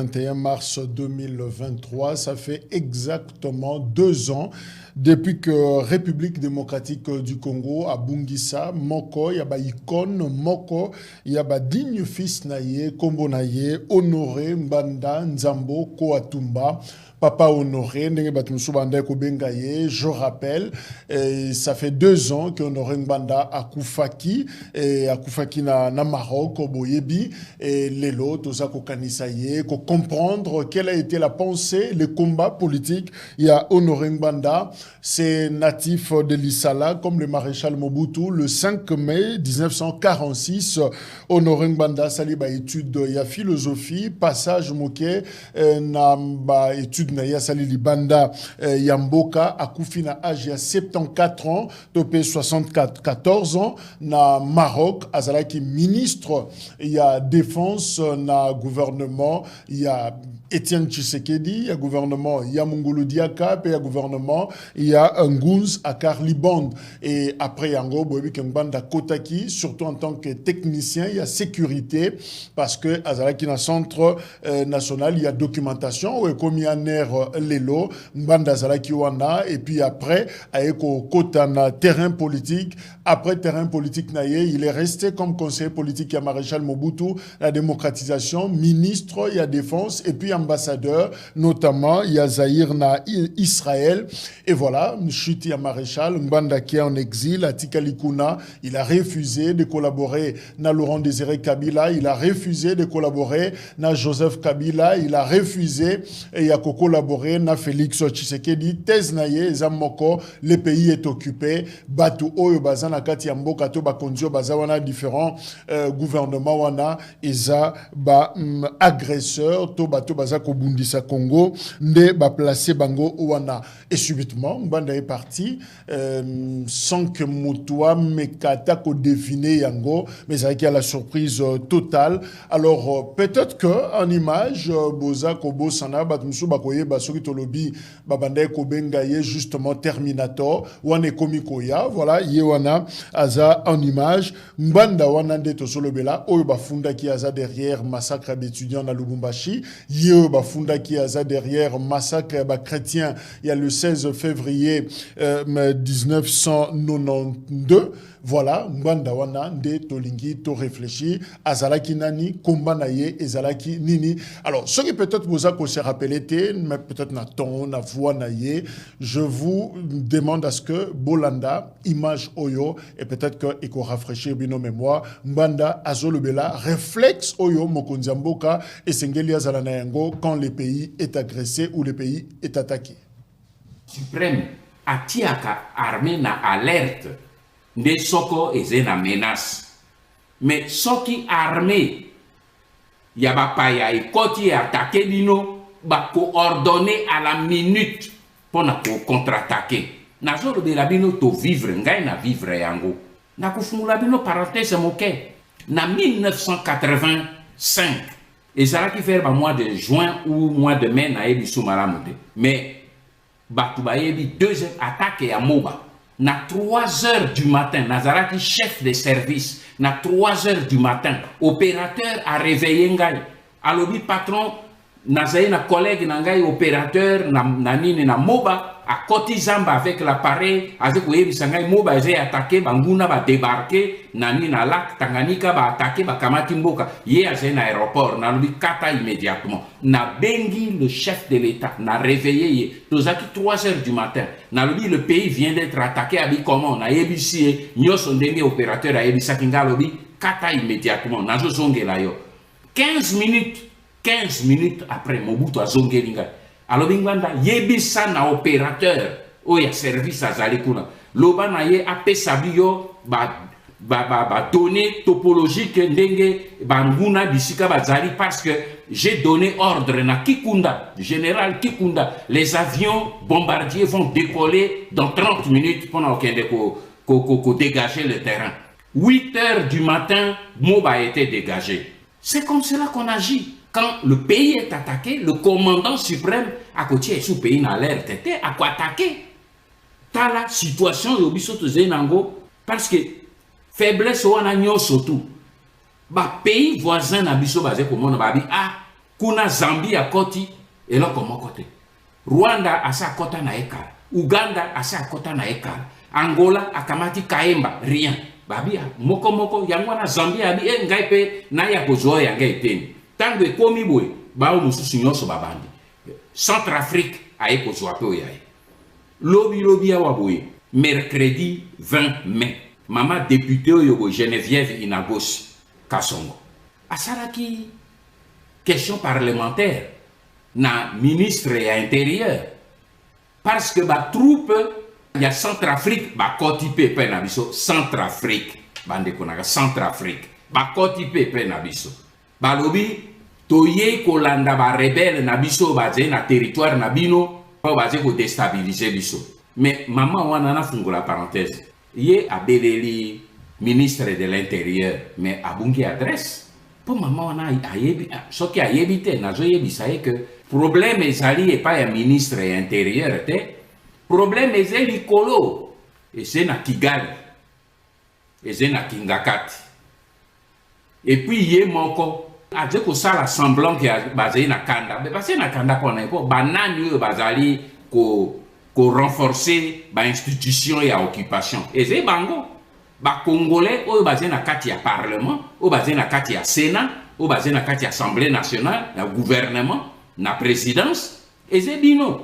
31 mars 2023. Ça fait exactement 2 ans depuis que République démocratique du Congo à Bungisa, Moko, il y a ba icône Moko, il y a ba digne fils naye, Kombo naye, Honoré Mbanda Nzambo Koatumba. Papa Honoré, je rappelle, ça fait 2 ans que Honoré Mbanda a Koufaki, et a Koufaki na Maroc, au Boyebi, et Lelo, tout ça, pour comprendre quelle a été la pensée, le combat politique. Il y a Honoré Mbanda, c'est natif de l'Issala, comme le maréchal Mobutu, le 5 mai 1946, Honoré Mbanda, saliba étude, il y a philosophie, passage moké, na étude na ya sali libanda Yamboka akufi na âge ya 74 ans topé 14 ans na Maroc azalaki ministre il y a défense na gouvernement il y a Etienne Tshisekedi, il y a gouvernement, il y a Mungulu Diaka, il y a gouvernement, il y a Ngunz Akar Liband. Et après Yango, Boebi Kengbanda Kotaki, surtout en tant que technicien, il y a sécurité, parce que Azalaki na centre national, il y a documentation, ou comme il y a Ner Lelo, Mbanda Azalaki Wana, et puis après, Aeko Kotana, terrain politique. Après terrain politique naïe, il est resté comme conseiller politique à maréchal Mobutu, la démocratisation, ministre, il y a défense, et puis ambassadeur, notamment, il y a Zahir na Israël. Et voilà, Mchuti à maréchal, Mbanda qui est en exil, à Tikalikuna, il a refusé de collaborer na Laurent Désiré Kabila, il a refusé de collaborer na Joseph Kabila, il a refusé et il a collaboré na Félix Tshisekedi, thèse naïe, Zamoko, le pays est occupé, Batu Oyo Bazan Nakati Yamboka to Bakondio Bazawana, différents gouvernements wana, Eza ba agresseur, to Bato Bazako Bundisa Congo, nde ba placé bango wana. Et subitement, Mbanda est parti, sans que Moutoua Mekata ko définit Yango, mais ça a la surprise totale. Alors, peut-être que en image, Boza Kobo Sana, Batmusu Bakoye, Basuri Tolobi, Babanda Kobengaye, justement Terminator, Wane Komikoya, voilà, Yewana, Aza en image, Mbanda Wanande Tosolobela, Oyo Bafunda qui Aza derrière massacre d'étudiants à Lubumbashi, Yeo Bafunda qui Aza derrière massacre chrétien, il y a le 16 février 1992. Voilà, Mbanda wana nde tolingi to réfléchir azalaki nani komba naye ezalaki nini. Alors ce qui peut-être vous a se rappelé mais peut-être na ton na voix naye, je vous demande à ce que Bolanda image oyo et peut-être que eko rafraîchir bino mémoire Mbanda azolobela réflexe oyo mokonzi mboka et sengeli azala na yango quand le pays est agressé ou le pays est attaqué. Suprême atiaka armée na alerte. Nde soko eze na menace. Mais soki armée ya ba paya ekoti attaquer bino ba coordonner à la minute pour na contre-attaquer. Na zolo de la bino to vivre ngai na vivre yango. Na kufungula bino parenthèse moke. Na 1985 et ça qui fait ba mois de juin ou mois de mai na ebi soumalamude. Mais ba tubayebi deuxième attaque ya Moba. Na 3 heures du matin, Nazaraki, chef de service, na 3 heures du matin, opérateur a réveillé Ngai. Alobi patron, Nazaï na collègue Nangai, opérateur, na nini na Moba, a côté Zamba avec l'appareil, avec Oyebi Sangai, Moba a attaqué, Banguna va débarquer, Nani na lac, Tanganyika va attaquer, Bakamati Mboka, Yé a un aéroport, Nalobi kata immédiatement. Na bengi le chef de l'État, na réveillé Yé, Tozaki 3 heures du matin, Nalobi le pays vient d'être attaqué, Abi comment, na Yébisi, Nyos Ndenge opérateur a Yébisa Kingalobi, kata immédiatement, Nazo Zonge la yo. 15 minutes après, Mobutu a Zonge Linga. Alors, Bingwanda, yebisa na opérateur, oya service à Zalikuna. Loba na ye ape sabio, données topologiques, ndenge, banguna, bisika bazali, parce que j'ai donné ordre na Kikunda, général Kikunda. Les avions bombardiers vont décoller dans 30 minutes pendant qu'on dégager le terrain. 8 heures du matin, Moba a été dégagé. C'est comme cela qu'on agit. Quand le pays est attaqué, le commandant suprême à côté sous pays n'a l'air tête à quoi attaquer. T'as la situation de Obisoto Zenango parce que faiblesse ou un agneau surtout. Bah pays voisin na biso basé comme on a dit ah kuna Zambie akoti eloko moko te, Rwanda asa akota na ekala, Uganda asa akota na ekala, Angola akamati kaemba rien babia moko yango na Zambie abi ngai pe na ya kozwa ya ngai teni tango ekomi boye bao mususu nyonso babandi. Centrafrique aye kozwa pe oyaye lobi ya waboye mercredi 20 mai mama député oyo Geneviève Inagosi Kasongo asalaki question parlementaire na ministre ya intérieur parce que ba troupe ya Centrafrique ba koti pe na biso Centrafrique bande konaka Centrafrique ba koti pe na biso balobi toye kolanda ba rebelle na biso baze na territoire na bino pa baze ko déstabiliser biso. Mais maman wana na fungula parenthèse ye abeleli ministre de l'intérieur mais abungi adresse pour maman wana ayebi soki ayebi te nazo yebisa ye que problème ezali epa ya ministre ya intérieur te, problème ezali likolo eze na Kigali eze na Kingakati et puis ye moko aje kosala semblant ke bazali na kanda mais bazali na kanda pona po banani oyo bazali ko renforcer ba institution ya occupation eze bango ba congolais oyo bazali na kati ya parlement oyo bazali na kati ya sénat oyo bazali na kati ya assemblée nationale na gouvernement na présidence eze bino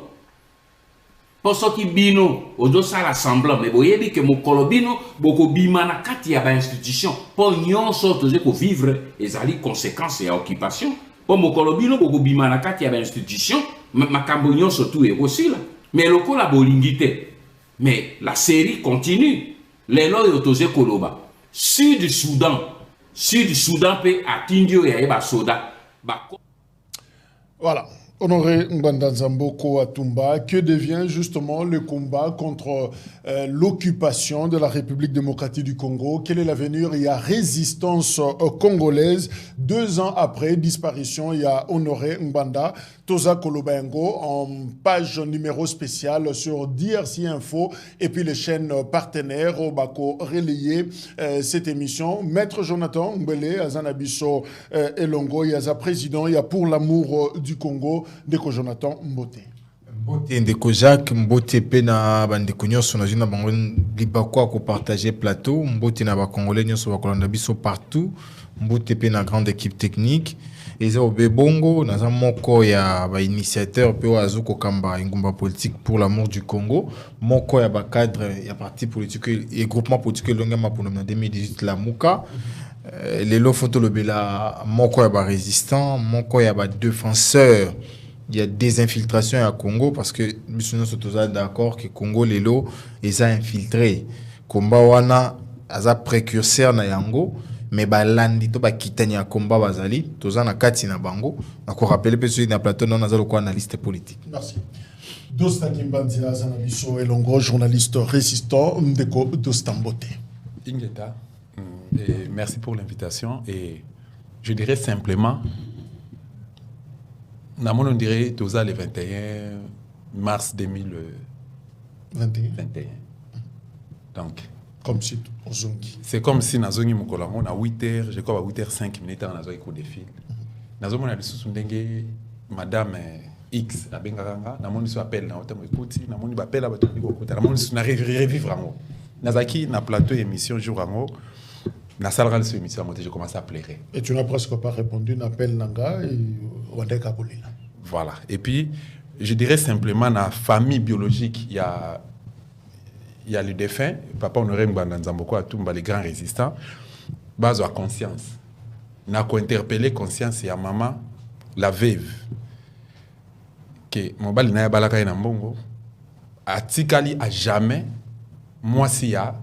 poso ki bino ozo sala semblant mais boyebi ke mokolo bino boko bima na kati ya ba institution po nyonso toze ko vivre ezali conséquence ya occupation po mokolo bino boko bima na kati ya ba institution makambo nyonso tu ekosila mais lokola bolingi te mais la série continue lelo yo toze koloba sud Soudan pe atindio ya eba soda voilà. Honoré Ngbanda Nzamboko Atumba, que devient justement le combat contre l'occupation de la République démocratique du Congo? Quel est l'avenir? Il y a résistance congolaise. 2 ans après disparition, il y a Honoré Ngbanda Toza Kolobengo en page numéro spéciale sur DRC Info et puis les chaînes partenaires au Bako relayer cette émission. Maître Jonathan Mbele, Azanabiso Elongo, il y a président, il y a pour l'amour du Congo. Ndeko Jonathan Mbote. Mbote Ndeko Jacques Mbote pe na bandeko nyonso na jina bango libako ko partager plateau Mbote na ba congolais nyonso ba kolanda biso partout Mbote pe na grande équipe technique eza obebongo na za moko ya ba initiateur pe wazo ko kamba ngumba politique pour l'amour du Congo moko ya ba cadre ya parti politique et groupement politique longama pour 2018 la Muka lelo photo lobela moko ya ba résistant moko ya ba défenseur. Il y a des infiltrations à Congo parce que nous sommes d'accord que Congo lelo est infiltré. Combat wana aza précurseur na yango mais balandi to ba kitani ya combat bazali toza na kati na bango na ko rappeler pe sur na plateau non azalo ko analyste politique. Merci. Dosta Kimbanzi Azanabiso Elongo, journaliste résistant Ndeko Dostambote. Ingeta, merci pour l'invitation et je dirais simplement on dirait que le 21 mars 2021. Donc, comme si c'est comme si nous avons à 8h, je crois à 8h05 minutes, nous avons un défi. Nous avons Madame X, la Benganga, nous avons un appel, nous avons un appel à revivre. Nous avons un plateau d'émission jour en haut. Na salle de émission, je commence à pleurer. Et tu n'as presque pas répondu, n'appelle Nanga et Wandeka Bolila. Voilà. Et puis, je dirais simplement, dans la famille biologique, il y a le défunt, Papa Honoré Ngbanda Nzamboko Atumba, les grands résistants, base à conscience. N'a interpellé conscience et à maman, la veuve, que mon bali n'a pas la mbongo, a tikali à jamais, moi s'il y a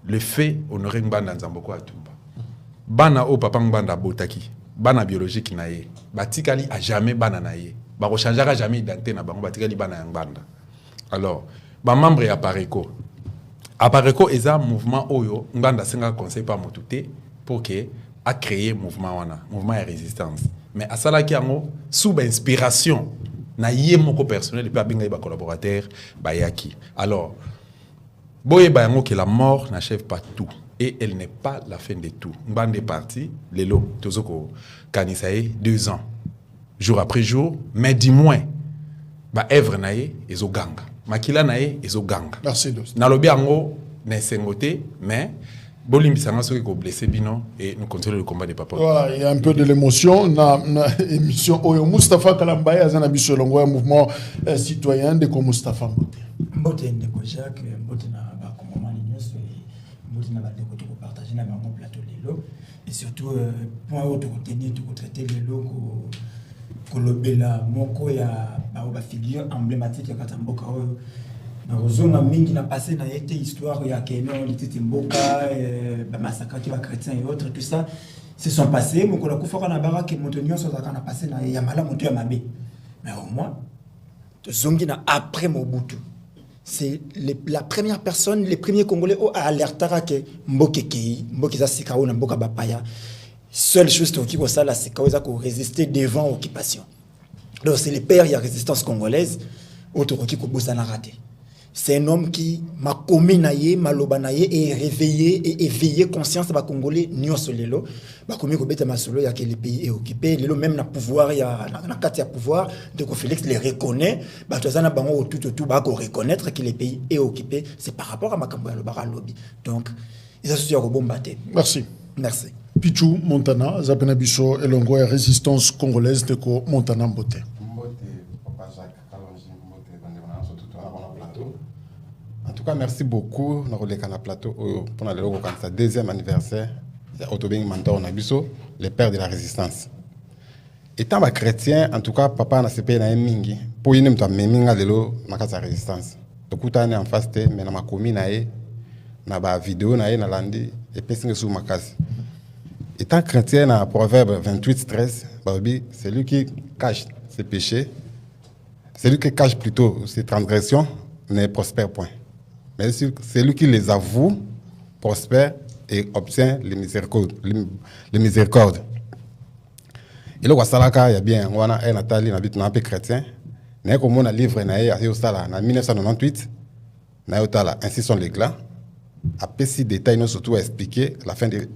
le fait Honoré Ngbanda Nzamboko Atumba. Bana o papa Ngbanda botaki, bana biologique naye, batikali a jamais bana naye. Ba ko changera jamais identité na bango batikali bana Ngbanda. Alors, ba membre ya Pareco. Apareco est un mouvement oyo Ngbanda senga conseil par motuté pour que a créé mouvement de résistance. Mais à ça qui ango sous inspiration na yé moko personnel et puis abinga ba collaborateur ba yaki. Alors, boye ba yango que la mort n'achève pas tout et elle n'est pas la fin de tout. Ngbanda est parti, lelo tozoko kanisaye 2 ans. jour après jour, mais du moins, ba œuvre naé ezo ganga. Makila naé ezo ganga. Merci Dost. Nalobi ango na sengoté, mais Bolim Bissanga ceux qui ont blessé Bino et nous continuons le combat des papas. Voilà, il y a un peu de l'émotion. Na émission Oyo Mustafa Kalambaye azana biso longo un mouvement citoyen de comme Mustafa Mbote. Mbote ndeko Jacques, Mbote na ba komama nyonso et Mbote na ba ndeko to partager na bango plateau lelo et surtout point autre retenir to traiter lelo ko lobela moko ya ba figure emblématique ya Katamboka oyo. Na rozonga mingi na passé na été histoire ya Kenon lititi mboka ba massacre qui va chrétiens et autres tout ça se sont passés moko la kufaka na baraka motonyo so zakana passé na ya mala moto ya mabe mais au moins zongi na après Mobutu c'est la première personne les premiers congolais au alertara que mboke kei mboke za sikao na mboka bapaya seule chose qui ko ça la sikao za ko résister devant occupation donc c'est les pères ya résistance congolaise autre qui ko bosana raté. C'est un homme qui m'a commis naïe, m'a lobanaïe et réveillé et éveillé conscience de Congolais nyo solelo. M'a commis ko beta masolo ya que le pays est occupé, lelo même na pouvoir ya na carte ya pouvoir de ko Félix les reconnaît, ba tozana bango tout ba ko reconnaître que le pays est occupé, c'est par rapport à makambo ya lobara lobby. Donc ils associent ko bombaté. Merci. Merci. Pichou Montana, Zapena Biso et Longo et résistance congolaise de ko Montana Mbote. En tout cas, merci beaucoup dans le plateau pour le deuxième anniversaire de Otobeng Mantor Nabiso, les pères de la résistance. Étant chrétien, en tout cas, papa n'a pas été mingi pour y aller à la résistance. Donc, tout est en face de mais ma commune na ba vidéo na na landi et puis sur ma case. Étant chrétien, dans Proverbe 28:13, c'est lui qui cache ses péchés, c'est lui qui cache plutôt ses transgressions, ne prospère point. Mais c'est lui qui les avoue, prospère et obtient les miséricordes. Et là, il y a bien, on a un Nathalie, on a un peu chrétien. Il y a un livre en 1998, ainsi sont les glas. Après, si détails nous surtout expliquer la fin de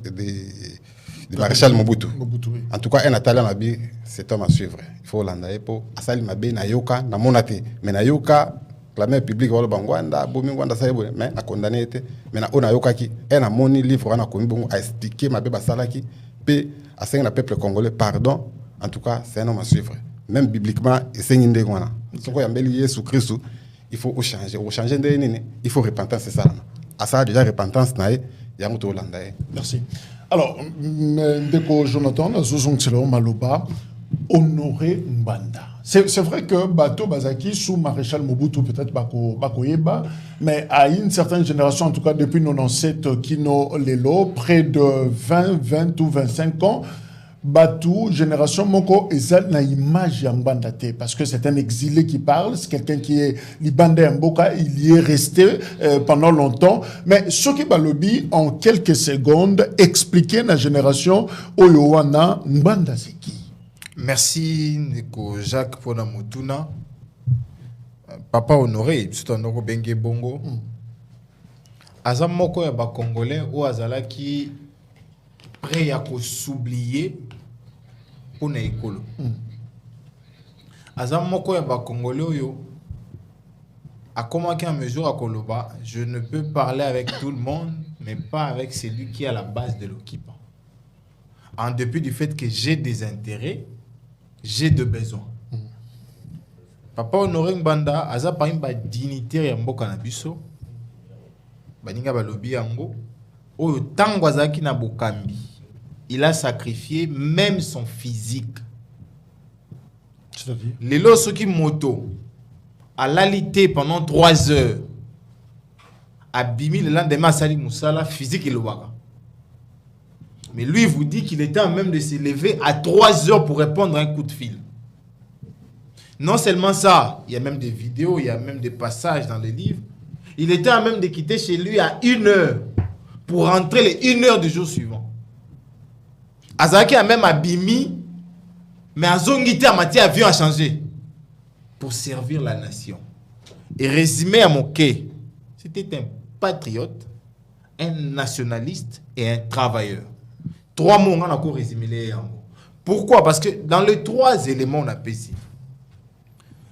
maréchal Mobutu. Oui. En tout cas, un Nathalie, on a dit, c'est homme à suivre. Il faut l'endayer pour Asali Mabe, Nayoka, Namonate. Mais Nayoka, la main publique wala bangwanda bomi ngwanda saebo mais na condamné été mais na ona yokaki et na moni livre na komi bongo a expliquer ma beba salaki pe a senga na peuple congolais pardon en tout cas c'est un homme à suivre même bibliquement et sengi ndengwana soko ya mbeli Yesu Christ il faut changer ndeni il faut repentance c'est ça à ça déjà repentance na ya muto landa. Merci. Alors ndeko Jonathan Zozongtselo Maloba Honoré Mbanda. C'est vrai que Bato Bazaki, sous Maréchal Mobutu, peut-être Bakoyeba, mais à une certaine génération, en tout cas depuis 97, Kino Lelo, près de 20 ou 25 ans, Batou, génération Moko, Ezal na image Mbanda te, parce que c'est un exilé qui parle, c'est quelqu'un qui est Libandé Mboka, il y est resté pendant longtemps, mais ce qui balobi, en quelques secondes, expliquer la génération Oyowana Mbanda Zeki. Merci Nico Jacques pour la motuna. Papa honoré, c'est un honoré Bengue Bongo. Azam moko ya ba Congolais ou azala qui prêt à s'oublier pour na école. Azam moko ya ba Congolais yo a commencé à mesure à Koloba, je ne peux parler avec tout le monde, mais pas avec celui qui est à la base de l'occupant. En dépit du fait que j'ai des intérêts, j'ai de besoins. Papa Honoré Mbanda, aza pa imba dignitaire ya mboka na biso. Baninga balobi yango. Oyo tango azaki na bokambi. Il a sacrifié même son physique. C'est-à-dire Lelo soki moto a l'alité pendant 3 heures. Abimi le lendemain sali musala physique et le waka. Mais lui vous dit qu'il était en même de se lever à 3 heures pour répondre à un coup de fil. Non seulement ça, il y a même des vidéos, il y a même des passages dans les livres. Il était en même de quitter chez lui à 1 heure pour rentrer les 1 heure du jour suivant. Azaki a même abimi, mais Azongité a matière avion a changé pour servir la nation. Et résumé à Moké, c'était un patriote, un nationaliste et un travailleur. 3 mots, on a encore résumé les mots. Pourquoi? Parce que dans les 3 éléments, on a pesé.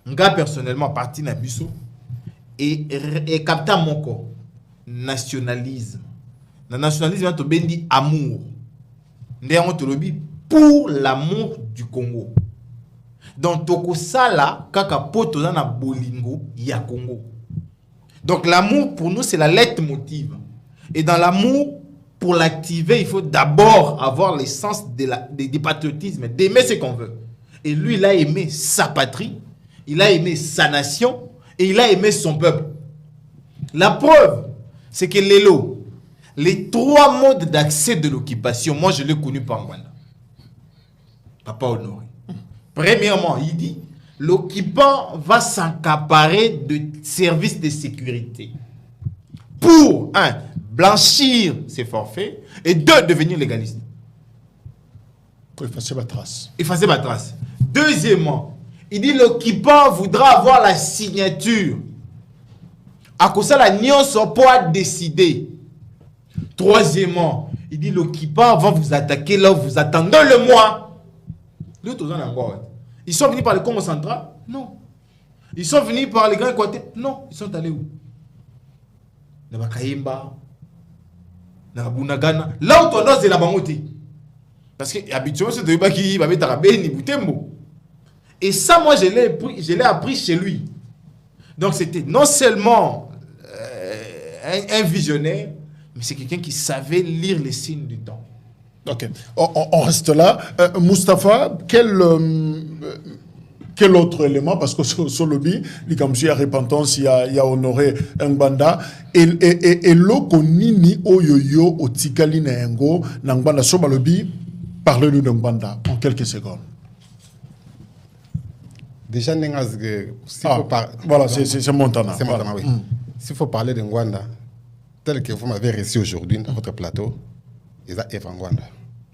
Nga personnellement, parti na biso et capta moko nationalisme. Le nationalisme, on dit amour. Pour l'amour du Congo. Donc, toko sala kaka poto na bolingo ya Congo. Donc, l'amour pour nous, c'est la lettre motive. Et dans l'amour, pour l'activer, il faut d'abord avoir l'essence du patriotisme, d'aimer ce qu'on veut. Et lui, il a aimé sa patrie, il a aimé sa nation, et il a aimé son peuple. La preuve, c'est que les 3 modes d'accès de l'occupation, moi je l'ai connu par Rwanda. Papa Honoré. Premièrement, il dit, l'occupant va s'accaparer de services de sécurité. Pour, 1, blanchir ses forfaits, et 2, devenir légaliste. Pour effacer ma trace. Effacer ma trace. Deuxièmement, il dit l'occupant voudra avoir la signature. À cause de la nyonso pour décider. Troisièmement, il dit l'occupant va vous attaquer là où vous attendez le mois. Ils sont venus par le Congo central? Non. Ils sont venus par les grands côtés? Non. Ils sont allés où? Dans Kaimba, dans Bunagana. Là où tu as c'est la bangote. Parce que habituellement, c'est de qui va mettre à Beni Boutembo. Et ça, moi, je l'ai appris chez lui. Donc, c'était non seulement un visionnaire, mais c'est quelqu'un qui savait lire les signes du temps. Ok. On reste là. Mustapha, quel autre élément? Parce que sur le lobby, il y a repentance, il y a honoré Ngbanda. Et l'oko nini oyoyo otikali na ngo Ngbanda sur le lobby, parlez-nous de Ngbanda en quelques secondes. Déjà, voilà, c'est Montana. C'est Montana, oui. S'il faut parler de Ngwanda, tel que vous m'avez reçu aujourd'hui dans votre plateau, il y a Eva Ngwanda.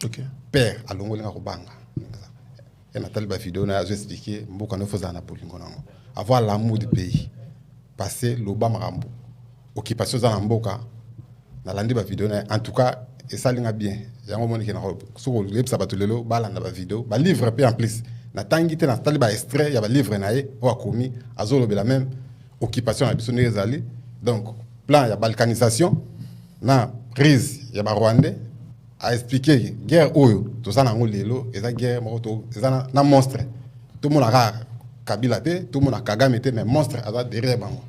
Ok. Père, à Longolinga Rubanga. Et Nathalie Bafido a expliqué avoir l'amour du pays. Passer l'Oba Marambo. Occupation dans l'Amboka. Dans l'Andi Bafido, en tout cas, et ça l'est bien. Il y a un moment qui est sur le Sabatulelo, Balanda Bafido, livre en plus. Na tangité na tali ba extrait ya ba livre naé wa komi azolo be la même occupation na biso nezali donc plan ya balkanisation na crise ya ba rwandais a expliqué guerre oyo to sana ngolelo eza guerre moto eza na monstre tout le monde a Kabila te tout le monde a Kagame te mais monstre aza derrière bango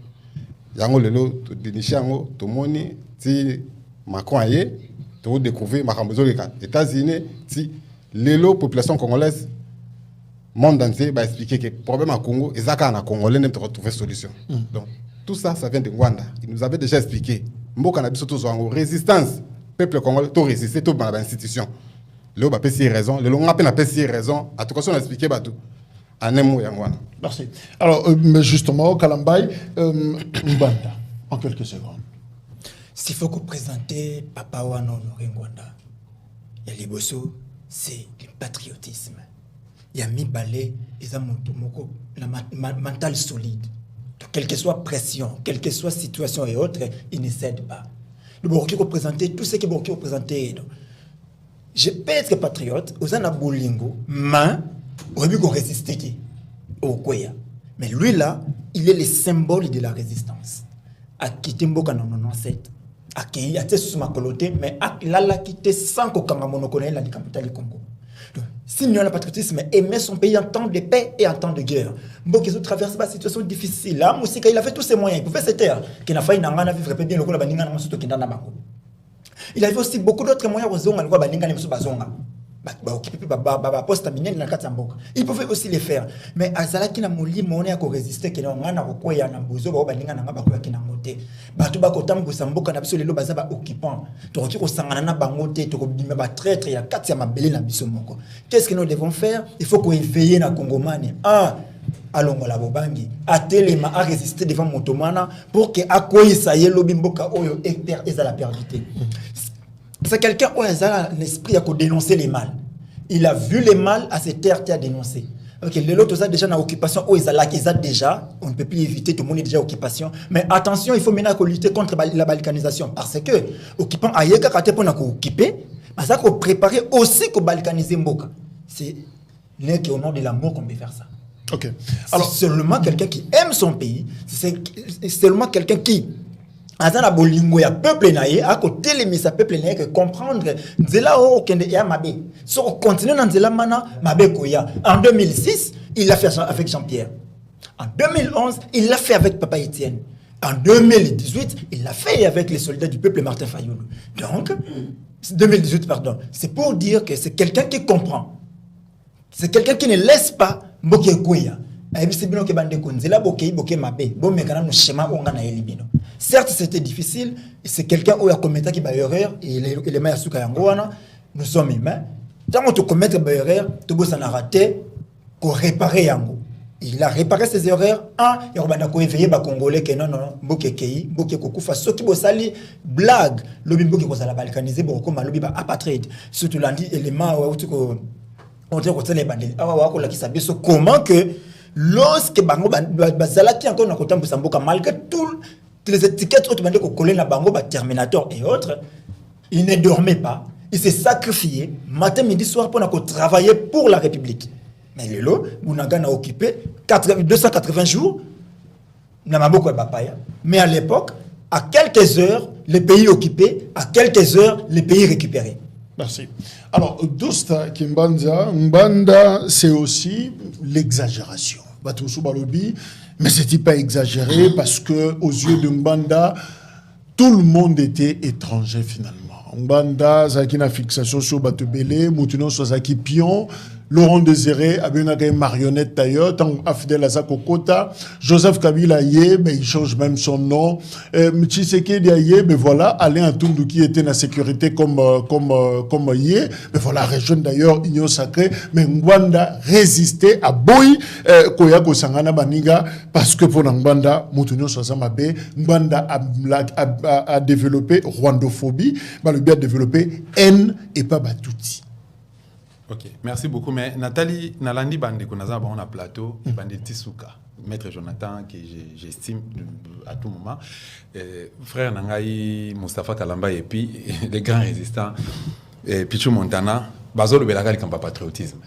yango lelo to dénicher yango to moni ti Macron aye to découvrir makambo zo les États-Unis ti lelo population congolaise monde entier va expliquer que le problème à Congo, et ça, Congolais n'aiment trouver solution. Donc, tout ça, ça vient de Rwanda. Il nous avait déjà expliqué. Mboka na biso to zo résistance, peuple congolais, to résister, to dans l'institution. Le ba pesi raison, le long appel na pesi raison. En tout cas, on a expliqué tout. En un mot, Yangwana. Merci. Alors, mais justement, Kalambay, Mbanda, en quelques secondes. S'il faut présenter Papa Wana Honoré Ngwanda, il y a les bossos, c'est le patriotisme. Il y a mis balai, ils ont un mental solide. Donc, quelle que soit pression, quelle que soit situation et autres, ils ne cèdent pas. Le Burki représentait tout ce que Burki représentait. Je peux être patriote, aux anabolingo, mais au début, on résistait au Koya. Mais lui là, il est le symbole de la résistance. A quitté Mboka en 97, a quitté sous ma coloté, mais il a quitté sans qu'aucun monoconnait la capitale du Congo. Si nous avons le patriotisme, aimer son pays en temps de paix et en temps de guerre. Bon, ils ont traversé une situation difficile. Là, Moussika, il a fait tous ses moyens. Il pouvait se taire. Qu'il a failli n'en vivre bien le coup, il avait aussi beaucoup d'autres moyens aux hommes. Il pouvait aussi les faire. Mais Azala qui n'a mouli monnaie à résister, qui n'a pas de na bozo, balinga na ngaba qui n'a moté. Batu bakotam busamboka na biso lelo bazaba occupant. Toki ko sangana na bangote, to ko bima ba traître ya kati ya mabele na biso moko. Qu'est-ce que nous devons faire? Il faut qu'on éveille na Congomani. Alongola bobangi, atelema à résister devant Motomana pour que akoyisa yelobi mboka oyo ezala perdité. C'est quelqu'un qui a l'esprit à dénoncer les mal. Il a vu les mal à cette terre qui a dénoncé. Ok, les autres ont déjà une occupation, déjà, on ne peut plus éviter, tout le monde est déjà en occupation. Mais attention, il faut maintenant lutter contre la balkanisation. Parce que l'occupant a été pour occuper, mais ça faut préparer aussi pour balkaniser Mboka. c'est au nom de l'amour qu'on peut faire ça. Ok. Alors, c'est seulement quelqu'un qui aime son pays, c'est seulement quelqu'un qui azana bolingo ya peuple naye a côté les sa peuple naye que comprendre nzela o kende ya mabe so continuer dans nzela mana mabe koya. En 2006 il l'a fait avec Jean-Pierre, en 2011 il l'a fait avec Papa Étienne, en 2018 il l'a fait avec les soldats du peuple Martin Fayulu. Donc 2018 pardon, c'est pour dire que c'est quelqu'un qui comprend, c'est quelqu'un qui ne laisse pas mboke koya. Certes, c'était difficile. C'est quelqu'un qui a commis des erreurs. Nous sommes humains. Quand on commet des erreurs, tout le monde a raté. Pour réparer yango. Il a réparé ses erreurs. Il a éveillé les Congolais que non, Mbokekei, Mbokekokufa, ceux qui sali blague. Lobi Mboke ko sala balkanisé, Boko Malobi ba apartheid. Surtout lundi élément où on dit que les bandits. Comment que lorsque bango bazalaki encore na kotambo samboka malgré toutes les étiquettes autres bandé ko coller na bango ba Terminator et autres, il ne dormait pas, il s'est sacrifié matin midi soir pour travailler pour la République. Mais lelo Bunaga n'a occupé 280 jours na maboko ya bapaya, mais à l'époque à quelques heures le pays occupé, à quelques heures le pays récupéré. Merci. Alors, Dosta Mbanda, c'est aussi l'exagération. Mais c'était pas exagéré parce que aux yeux de Mbanda, tout le monde était étranger finalement. Mbanda, Zaki na fixation sur Batubele, Moutuno Sozaki Pion, Laurent Désiré, Abionaka marionnette d'ailleurs, tant Afdel Azakokota, Joseph Kabila Yé, mais il change même son nom, Tshisekedi Yé, mais voilà, Alain Atundu qui était en sécurité comme Yé, mais voilà, région d'ailleurs, Union Sacrée, mais Mbanda résistait à Boy, Koyako Sangana Baniga, parce que pour Mbanda, Moutuno Sozamabe, Mbanda a développé rwandophobie, bah, le bien développé haine et pas Batouti. Ok, merci beaucoup. Mais Nathalie, Nalandi Bande, qu'on a un plateau, Bande Tissouka, maître Jonathan, que j'estime à tout moment, frère Nangaï, Mustafa Kalamba, et puis les grands résistants, Pichou Montana, Bazolo Belagali, comme patriotisme.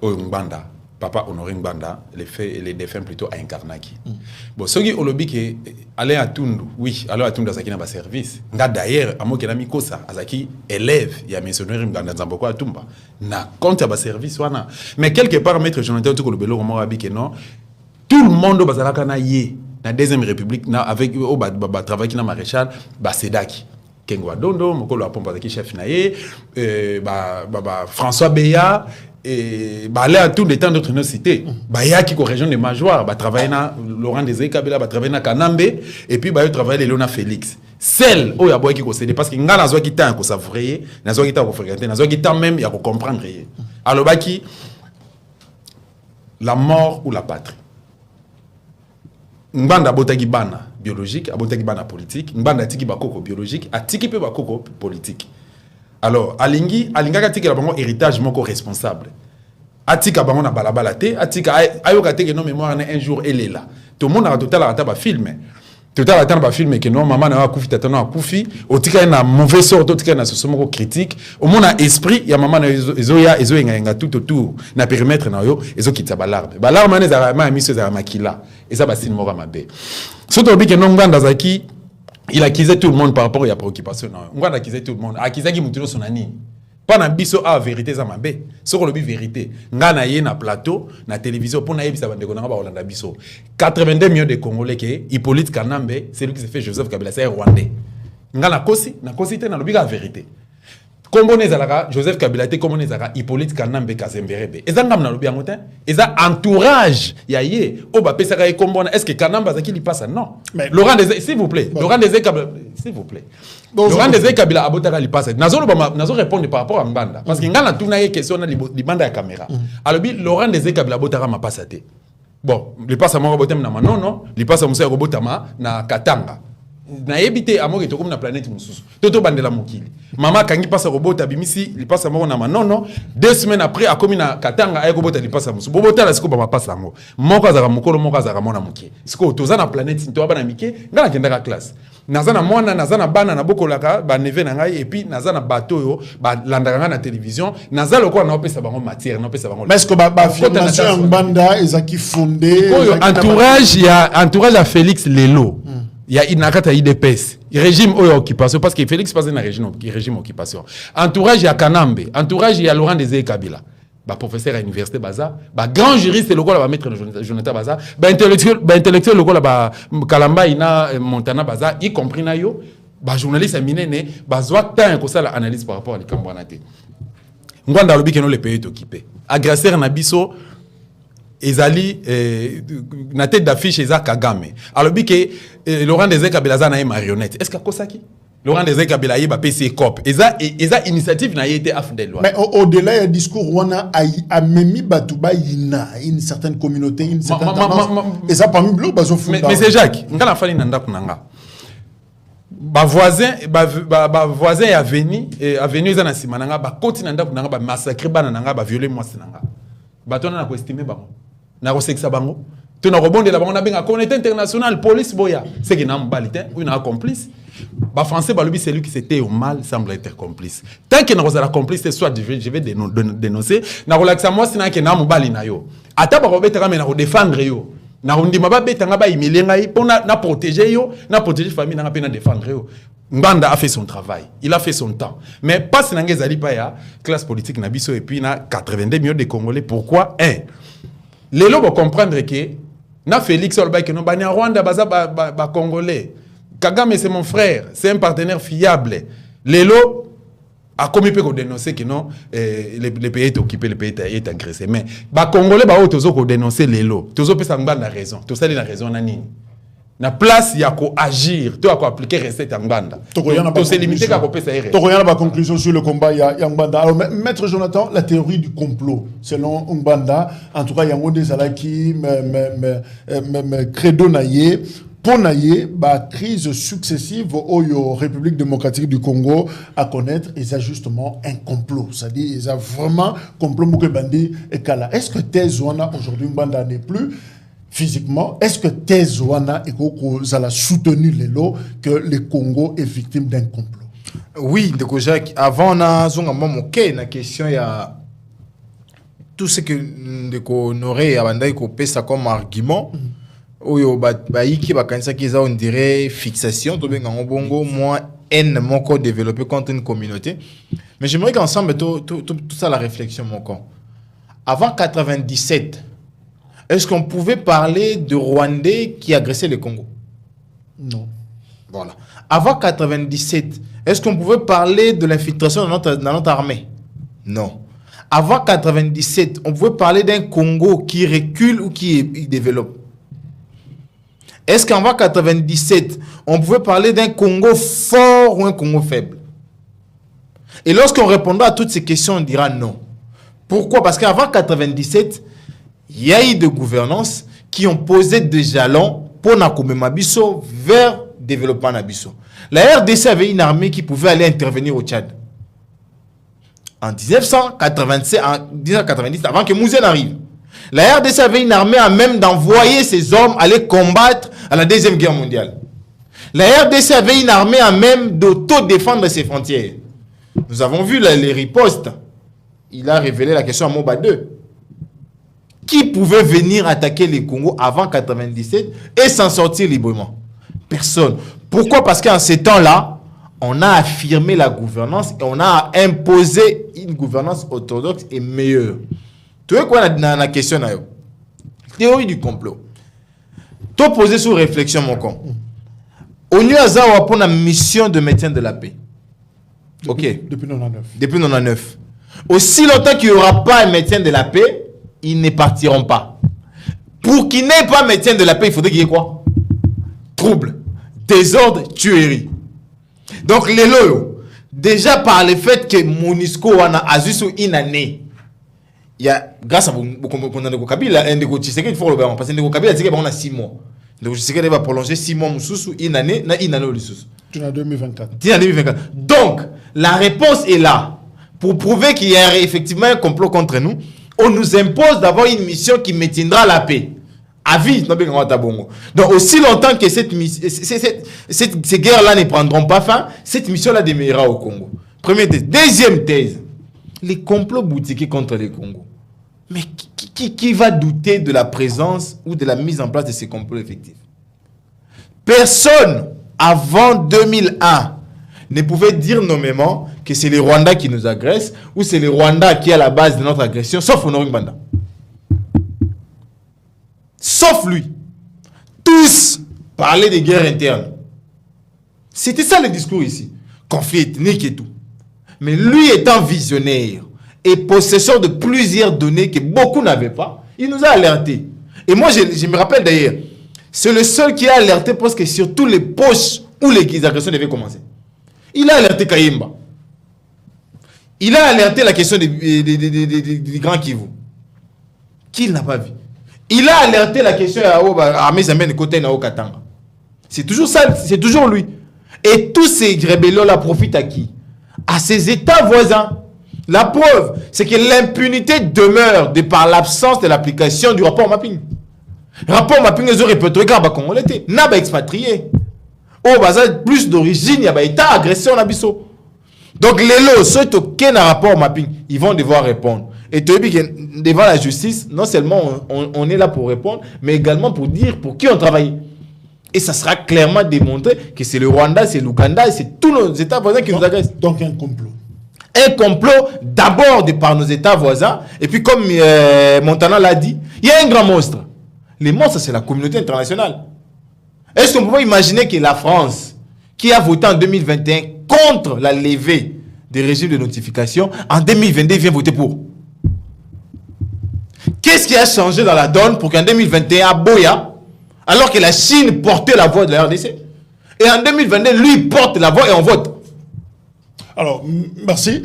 Mbanda, Papa Honoré Mbanda, les faits et les défunts plutôt à Inkarnaki. Bon, ce qui est au lobby qui allait à Tundu, oui, alors à Tundu, Azaki n'a pas service. D'ailleurs, à moi qui n'a mis Kosa, Azaki élève, il y a missionnaire Mbanda Zamboko à Tumba. N'a compte à bas service, wana. Mais quelque part, maître Jonathan, tout le bélo, on m'a dit non. Tout le monde au Bazalaka na yé, na deuxième république, na avec au travail qui n'a maréchal, Basedaki. Kengwa Dondo, Mokolo a Pompa qui chef naïe, François Beya. Et aller à tous les temps d'autres nos cités. Il y a qui région de Majoire, travailler na Laurent Désiré Kabila, travailler na Kanambe, et puis travailler les Léona Félix. Celle où il y a beaucoup qui concède parce qu'il y a un qui t'a qu'on savourer, un qui t'a qu'on fréquenter, un qui t'a même il y a qu'on comprendre. Alors baki la mort ou la patrie. Mbanda botaki bana biologique, abotaki bana politique, mbanda tiki bakoko biologique, atiki pe bakoko politique. Alors, Alinga tiki la bango héritage moko responsable. Atika bango na balabala te, atika ayoka te que non mémoire un jour elle est là. Tout le monde a total à ba filmer. Total à ba filmer que non maman na kufi tatana a kufi, otika na mauvais sort, otika na somo critique. Au monde a esprit, ya maman na ezoya nga tout autour na périmètre na yo, ezo kitsa balarme. Balarme na za ma miso za makila. Et ça ba sin mora mabe. Surtout que non nganda zaki il accusait tout le monde par rapport à la préoccupation. On va accuser tout le monde. Accuser qui moutonne son ani. Pas na biso a vérité ça mabé. Sur le vérité. Ngana yé na plateau, na télévision pour na yébisa bande konanga ba Olanda biso. 82 millions de Congolais qui Hippolyte Kanambe, c'est lui qui s'est fait Joseph Kabila, c'est rwandais. Ngana kosi, na kosi te na lobi la vérité. Comment nezalaka Joseph Kabila te comment nezalaka Hippolyte Kanambe Kazemberebe. Ezangam na lobi angotin. Eza entourage ya yé o ba pesa ka kombona est-ce que Kanamba zaki li passe non. Mais Laurent Désiré s'il vous plaît. Laurent Désiré Kabila s'il vous plaît. Laurent Désiré Kabila abotaka li passe. Nazo répondre par rapport à Mbanda parce que ngana tuna yé question na li banda ya caméra. Alobi Laurent Désiré Kabila abotaka ma passate. Bon, li passe à mon robotem na non, li passe à Moussa robotama na Katanga. na yebite amoke to comme na planète mususu toto bandela mokili mama kangi pasa robota bimisi li pasa moko na manono 2 semaines après akomi na katanga ay kobota li pasa mususu bobota la siko ba pasa ngo moko azaka mokolo moko azaka mona moke siko toza na planète to bana mike ngala kenda ka classe nazana mwana nazana bana na bokolaka ba neve na ngai et puis nazana bato yo ba landaka na télévision nazalo ko na opesa bango matière na opesa bango mais est-ce que ba affirmation banda ezaki fondé entourage à Félix Lelo il y a inakata IDPS régime occupation parce que Félix passe na régime occupation entourage à Kanambe entourage à Laurent Désiré Kabila ba professeur à l'université baza ba grand juriste lokola ba maître Jonathan baza ba intellectuel lokola ba Kalamba ina Montana baza y compris na yo ba journaliste minene bazwa tant ko ça analyse par rapport à l'Ikambwanate ngwanda lobi keno le pays est occupé agresseur na biso ezali na tête d'affiche eza Kagame alors que Laurent Désiré Kabila za na marionnette est-ce que kosaki Laurent Désiré Kabila yeba PC COP eza initiative na été AFDEL mais au-delà du discours wana a memi batuba yina une certaine communauté une certaine et ça parmi bleu bazo funda mais c'est Jacques ngala fali na ndako nanga ba voisin ya avenue eza na sima nanga ba koti na ndako nanga ba massacrer bana nanga ba violer moi nanga batona na ko estimer bango na ko sexa bango to na rebondela bango na benga communauté internationale police boya c'est que na mbalité ou na complice ba français ba lobi c'est lui qui s'était au mal semble être complice tant que na ko la complice soit je vais dénoncer na relaxa moi sina que na mbali na yo ata ba robetaka me na ko défendre yo na ndima ba betanga ba humilier ngai pour na protéger yo na protéger famille na pe na défendre yo. Mbanda a fait son travail, il a fait son temps. Mais pas si n'angé zali pa ya classe politique na biso et puis na 82 millions de Congolais. Pourquoi? Les lots vont comprendre que na Félix Olba que non bani Rwanda baza ba Congolais. Kagame c'est mon frère, c'est un partenaire fiable. Les lots a commis peu qu'on dénoncer que non le pays est occupé, le pays est agressé. Mais ba Congolais ba otozo ko dénoncer les lots. Tozo pe sangba na raison. To sali na raison na nini? Na place ya ko agir, to ko appliquer recette en banda. To se limiter ka ko pesa ere. To regarde la conclusion sur le combat ya Mbanda. Alors maître Jonathan, la théorie du complot selon Mbanda, en tout cas yango des alaki me credo naie pour naie ba crise successive au République démocratique du Congo à connaître et ça justement un complot, c'est-à-dire ils a vraiment complot moko bandi et kala. Est-ce que Tezwana aujourd'hui Mbanda n'est plus physiquement, est-ce que Tezwana et Koko a soutenu les lots que le Congo est victime d'un complot? Oui, de Jacques, avant on a la question il y a tout ce que on aurait abandonné ça comme argument. Oyo ba yiki ba kanisa ki on dirait fixation to benga bongo moins haine moko développé contre une communauté. Mais j'aimerais qu'ensemble tout ça la réflexion mon camp. Avant 97, est-ce qu'on pouvait parler de Rwandais qui agressaient le Congo? Non. Voilà. Avant 97, est-ce qu'on pouvait parler de l'infiltration dans notre armée? Non. Avant 97, on pouvait parler d'un Congo qui recule ou qui développe? Est-ce qu'avant 97, on pouvait parler d'un Congo fort ou un Congo faible? Et lorsqu'on répondra à toutes ces questions, on dira non. Pourquoi? Parce qu'avant 97, il y a eu des gouvernances qui ont posé des jalons pour Nakome Mabiso vers développement Nabiso. La RDC avait une armée qui pouvait aller intervenir au Tchad. En 1987, en 1990, avant que Mouzen arrive, la RDC avait une armée à même d'envoyer ses hommes aller combattre à la Deuxième Guerre mondiale. La RDC avait une armée à même d'auto-défendre ses frontières. Nous avons vu les ripostes. Il a révélé la question à Moba 2. Qui pouvait venir attaquer les Congo avant 97 et s'en sortir librement? Personne. Pourquoi? Parce qu'en ces temps-là, on a affirmé la gouvernance et on a imposé une gouvernance orthodoxe et meilleure. Tu vois quoi dans la question? Théorie du complot. Tu posé sous réflexion, mon con. On y a pour la mission de maintien de la paix. Ok. Depuis 99. Depuis 99. Aussi longtemps qu'il n'y aura pas un maintien de la paix, ils ne partiront pas. Pour qu'il n'ait pas maintien de la paix, il faudrait qu'il y ait quoi? Trouble, désordre, tuerie. Donc, les loyaux, déjà par le fait que Monisco a juste une année, il y a, grâce à Kabila, il faut le parce que Kabila a dit qu'il y a 6 mois. Donc Tshisekedi va prolonger 6 mois Moussoussou, une année au Lissoussou. Tu as 2024. Donc, la réponse est là. Pour prouver qu'il y a effectivement un complot contre nous, on nous impose d'avoir une mission qui maintiendra la paix. À vie. Donc, aussi longtemps que ces guerres-là ne prendront pas fin, cette mission-là demeurera au Congo. Première thèse. Deuxième thèse. Les complots boutiqués contre les Congo. Mais qui va douter de la présence ou de la mise en place de ces complots effectifs? Personne, avant 2001, ne pouvait dire nommément que c'est les Rwandais qui nous agressent ou c'est les Rwandais qui est à la base de notre agression, sauf Honoré Ngbanda. Sauf lui. Tous parlaient des guerres internes. C'était ça le discours ici. Conflit ethnique et tout. Mais lui étant visionnaire et possesseur de plusieurs données que beaucoup n'avaient pas, il nous a alertés. Et moi, je me rappelle d'ailleurs, c'est le seul qui a alerté presque sur tous les poches où les agressions devaient commencer. Il a alerté Kayemba. Il a alerté la question des Grands Kivu. Qui n'a pas vu? Il a alerté la question à mes amis de côté Nao Katanga. C'est toujours ça, c'est toujours lui. Et tous ces rébellions-là profitent à qui? À ses États voisins. La preuve, c'est que l'impunité demeure de par l'absence de l'application du rapport mapping. Rapport mapping, ils ont répété que les Congolais n'a pas expatrié. Oh, plus d'origine, il y a État agression en Abisso. Donc, les lots, ceux qui ont un rapport mapping, ils vont devoir répondre. Et devant la justice, non seulement on est là pour répondre, mais également pour dire pour qui on travaille. Et ça sera clairement démontré que c'est le Rwanda, c'est l'Ouganda, et c'est tous nos États voisins qui nous agressent. Donc, un complot. Un complot d'abord de par nos États voisins, et puis comme Montana l'a dit, il y a un grand monstre. Les monstres, c'est la communauté internationale. Est-ce qu'on peut imaginer que la France, qui a voté en 2021 contre la levée des régimes de notification, en 2022 vient voter pour? Qu'est-ce qui a changé dans la donne pour qu'en 2021, à Boya, alors que la Chine portait la voix de la RDC, et en 2022, lui porte la voix et on vote? Alors, merci.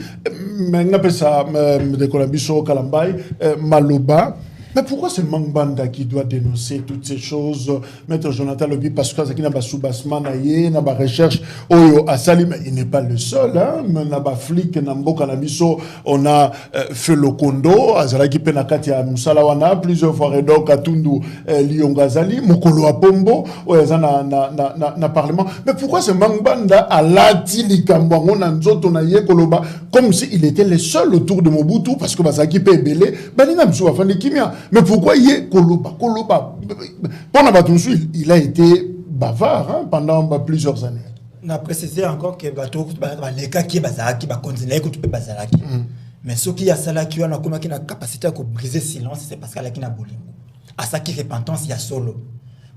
Maintenant, ça, de Colabiso, Kalambay, Maloba. Mais pourquoi c'est Mangbanda qui doit dénoncer toutes ces choses? Maître Jonathan Lobi, parce que il n'a pas soubassement, il n'a pas recherche. Oyo Asali, mais il n'est pas le seul. Hein? Il n'a pas flic, Nambo Kanabiso, on a fait le Kondo, Azalaki Penakati à Moussalawana, plusieurs fois Redo Katundu, Lyon Gazali, Mokolo Apombo, na parlement. Mais pourquoi c'est Mangbanda à Lati, Likambango, Nanzoto, Naye, Koloba, comme s'il était le seul autour de Mobutu, parce que Bazaki Pebele, Banina Msou Afandi Kimia. Mais pourquoi il est Koloba? Pendant Batunsu, il a été bavard pendant plusieurs années. On a précisé encore que les cas qui continuent que tu peux bazalaki. Mais ce qui a ça qui a la capacité à briser silence, c'est parce qu'il y a bolingo. À ça qui repentance, il y a solo.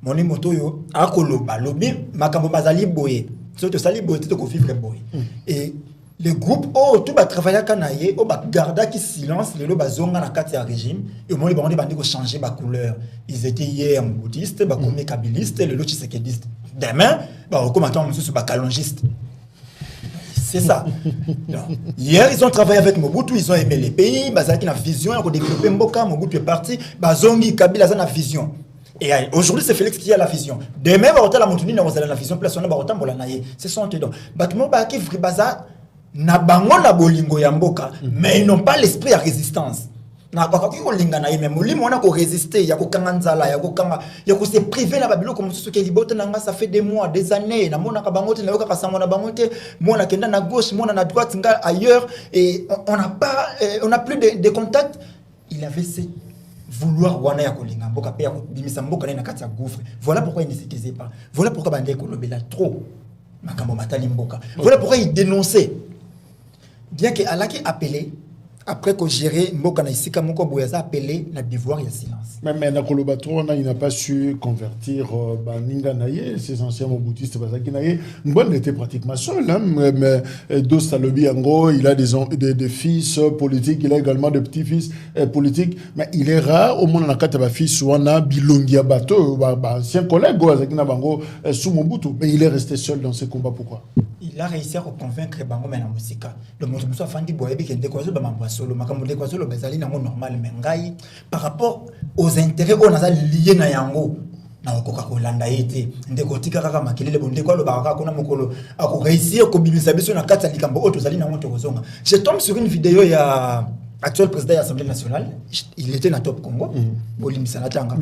Mon moto yo a Koloba, lobi makambo bazali boye. Surtout sali boye to ko vivre boye. Et le groupe tout va travailler kanaye va garder qui silence les bazonga na kati ya régime et au moins les bandi bandi ko changer ba couleur. Ils étaient hier bouddhistes, ba comme kabilistes, le l'autre tshisekidiste. Demain ba recommandant monsieur sur ba kalongiste. C'est ça. Hier ils ont travaillé avec Mobutu, ils ont aimé les pays, bazaki na vision pour développer Mboka, Mobutu est parti, bazongi Kabila za na vision. Et aujourd'hui, c'est Félix qui a la vision. Demain, va la montagne, on va la vision, place on va autant la naïe. C'est son tédon. Battement ba qui fribaza na bango na bolingo ya mboka, mais ils n'ont pas l'esprit à résistance. Na ba ko linga na même molimo na ko résister, ya ko kanganzala, ya ko se priver na babilo comme ce que libota nanga ça fait des mois, des années. Na mona ka bangote na yoka ka samona bangote, mona kenda na gauche, mona na droite, nga ailleurs et on n'a plus de contact. Il avait vouloir wana ya kolinga mboka pe ya bimisa mboka na kati ya gouffre. Voilà pourquoi il ne se taisait pas. Voilà pourquoi bande ko lobela trop makambo matali mboka. Voilà pourquoi il dénonçait. Bien que Allah qui appelé après qu'on gérait mboka na isika moko boyaza appelé na devoir ya silence. Mais na kolobatro il n'a pas su convertir baninga naye ces anciens moboutistes bazaki naye. Mbonde était pratiquement seul hein, mais Dostalobi Ango, il a des fils politiques, il a également des petits-fils politiques, mais il est rare au monde na kata ba fils wana bilongia bato ancien collègue bazaki na bango sous Mobutu, mais il est resté seul dans ce combat. Pourquoi? Il a réussi à convaincre bango mais na musika. Le monde muso afandi boyebi kende ko zo ba mambo solo makambo de ko zo lo bazali na normal mais ngai par rapport aux intérêts on a liés na yango na okoka kolanda ete ndeko tika kaka makelele bondeko aloba kaka kuna mokolo ako réussir ko bimisa biso na kati ya likambo oto zali na moto kozonga. Je tombe sur une vidéo ya actuel président de l'Assemblée nationale, il était dans Top Congo, Bolimbisa Natanga.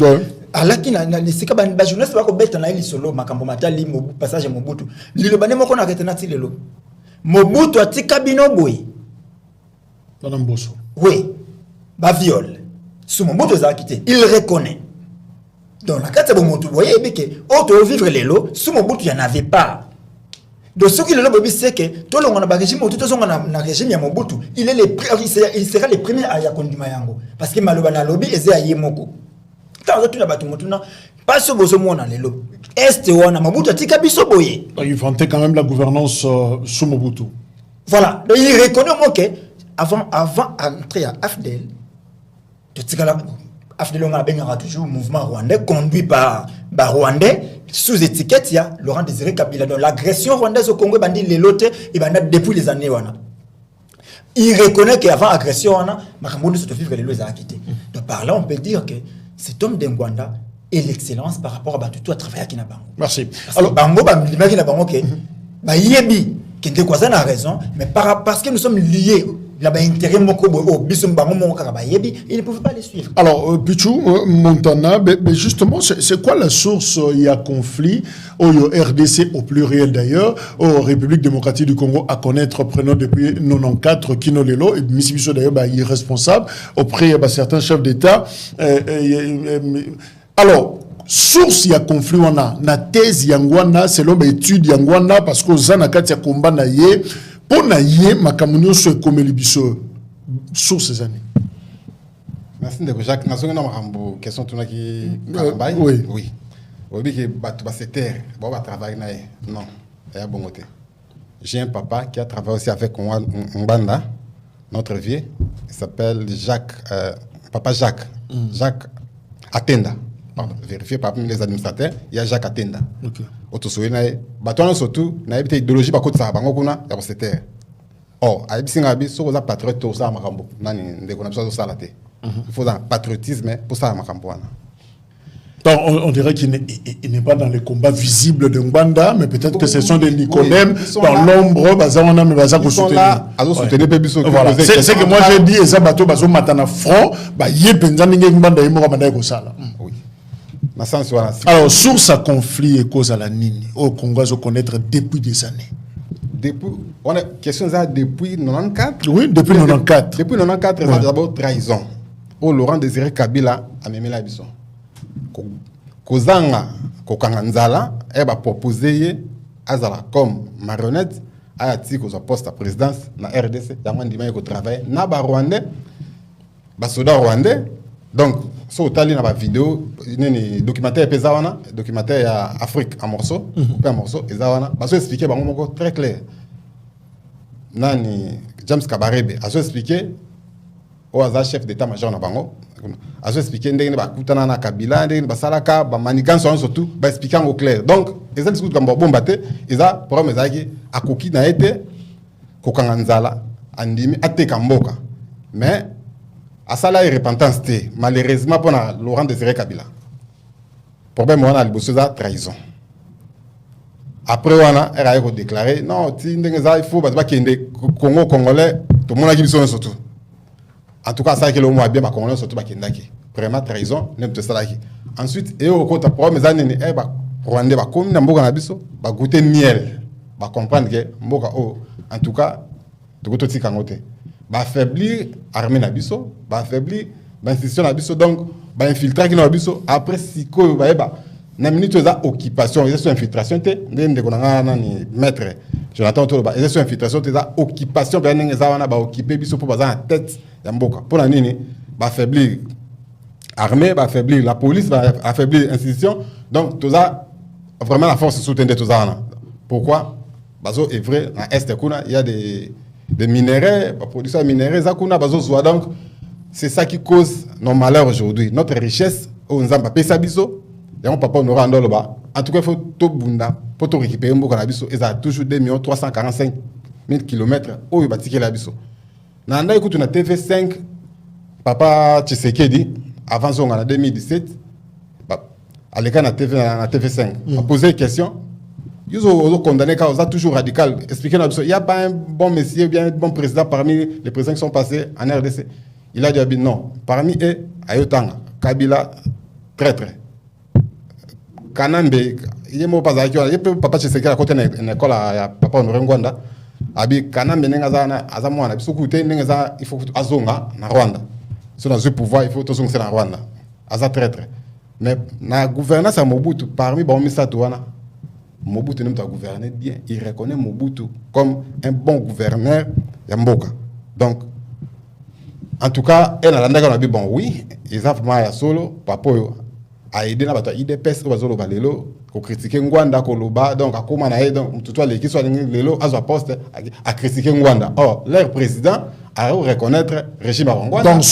Alaki na lisika ba journaliste ba ko beta na ili solo makambo matali mobu passage Mobutu. Lilo bane moko na retenati lelo. Mobutu atika bino boy. Madame Bosso. Oui. Ba viol. Sous Mobutu za quitté, il reconnaît. Donc la carte de Mobutu, vous voyez que auto vivre les lots, sous Mobutu il y en avait pas. Donc ce qui le lobby c'est que tout le monde a régime tout le monde a régime ya Mobutu, il sera le premier à yakondima yango parce que maloba na lobby eze ayemoko. Tant que tu na batu motuna pas ce bozo mona lelo. Est wana Mobutu atika biso boye. Il vantait quand même la gouvernance sous Mobutu. Voilà, donc il reconnaît que avant d'entrer à AFDEL, AFDEL on a bien toujours mouvement rwandais conduit par Rwandais sous étiquette il y a Laurent Désiré Kabila. Donc l'agression rwandaise au Congo bandi les lotes et banda depuis les années wana. Il reconnaît qu'avant agression wana makambo se vivre les lois a quitté. Donc par là on peut dire que cet homme d'Engwanda est l'excellence par rapport à tout à travailler à Kinabango. Merci. Alors bango ba Kinabango que ba yebi qui a raison mais parce que nous sommes liés. Il ne pouvait pas les suivre. Alors, Pichou, Montana, mais justement, c'est quoi la source? Il y a conflit au RDC au pluriel d'ailleurs, aux République démocratique du Congo à connaître, prenons depuis 94, Kino Lelo, et Missibiso d'ailleurs, irresponsable, auprès de certains chefs d'État. Alors, source il y a conflit on a na thèse yangwana selon étude yangwana parce que zana kati ya komba na ye pour na ye makamunyo so comme libiso source ces années. Merci de Jacques nasonga na makambo question tunaki oui oui obi ke batu ba secteur ba travailler na non ya bongote. J'ai un papa qui a travaillé aussi avec Mbanda, notre vieux, il s'appelle Jacques papa Jacques Jacques Atenda. Pardon, vérifier parmi les administrateurs, il y a Jacques Atenda. OK. Autosoye na bato surtout na ebite idéologie ba kotsa bango kuna ya secteur. Oh, abisinga bi so za patriote to sa makambo. Nani ndeko na biso sala te. Il faut un patriotisme pour ça makambo wana. Donc on dirait qu'il n'est pas dans les combats visibles de Mbanda, mais peut-être que ce sont des Nicodèmes dans l'ombre, bazawana mais baza ko soutenir. Voilà, c'est que moi j'ai dit eza bato bazo matana front, ba yepenza ninge Mbanda yemo ba ko sala. Oui. Alors, source à conflit et cause à la nini, au Congo, à connaître depuis des années. Depuis, on a question ça depuis 94. Oui, depuis 94. Depuis 94, c'est d'abord trahison. Oh, Laurent Désiré Kabila a même la bison. Kozanga, Kokanganzala, elle va proposer Azala comme marionnette à Ati qu'on poste à présidence na RDC. Yaman Dima qui travaille na ba Rwandais, ba soda Rwandais. Donc, si vous avez une vidéo, un documentaire documentaire Afrique en morceaux, coupé en morceaux, et ça va expliquer très clair. Nani James Kabarebe a expliqué au chef d'état-major na bango, a expliqué ndenge ba kutana na Kabila, ndenge ba salaka, ba maniganso surtout, ba expliquer en clair. Donc, les discours comme bombate, ils a problème ezaki akoki na été kokanganzala andimi ateka mboka. Mais à ça là, il repentance malheureusement pour Laurent Désiré Kabila. Problème on a le boss de trahison. Après on a déclaré non, il faut pas qu'il Congo congolais tout le monde a dit surtout. En tout cas ça que le mot bien congolais surtout bakendaki. Vraiment trahison nem te ça. Ensuite et au côté problème zanene ba Rwandais ba comme na mboka na biso ba goûter miel. Ba comprendre que mboka en tout cas de côté tika ngote. Va affaiblir l'armée Nabiso, va affaiblir l'institution Nabiso, donc va infiltrer Nabiso. Après, si quoi, na minute de occupation, ils sont infiltration, maître Jonathan Toloba, ils sont infiltration, ils ont occupation, ils ont occupé Biso pour la tête Yamboka. Pour la nini, va affaiblir l'armée, va affaiblir la police, va affaiblir l'institution. Donc, tout ça, vraiment la force soutient tout ça. Pourquoi? Bazo est vrai, dans l'Est, il y a des minéraux, la production de minéraux, donc c'est ça qui cause nos malheurs aujourd'hui. Notre richesse, on n'a pas payé biso, et on papa nous rend le bas. En tout cas, il faut tout bunda pour tout récupérer un peu de biso. Et ça a toujours 2 345 000 km où il va tirer la biso. Dans écoute, on a TV5, papa Tshisekedi, avant son en 2017, à l'écran na TV5 a posé une question. Ils ont condamné car ils ont toujours radical. Expliquez il n'y a pas un bon monsieur, bien un bon président parmi les présidents qui sont passés en RDC. Il a dit non. Parmi eux, Ayotanga, Kabila, traître. Kanambe, il y a pas papa chez à côté de l'école à papa Rwanda. Abi Kanambe n'engazana azamwana bisukute n'engaza il faut azonga na Rwanda. Sur dans ce pouvoir il faut tout zonga na Rwanda. Aza traître. Mais la gouvernance à Mobutu parmi bon ministre douana. Mobutu n'aime pas gouverner bien. Il reconnaît Mobutu comme un bon gouverneur Yamboka. Donc, en tout cas, elle a dit bon, oui, ils ont fait solo, papa a aidé dans la IDPS, pour critiquer Ngwanda, donc à comment donc tout les qui sont lelo à poste à critiquer Ngwanda. Or, leur président a reconnaître le régime Ngwanda. Donc,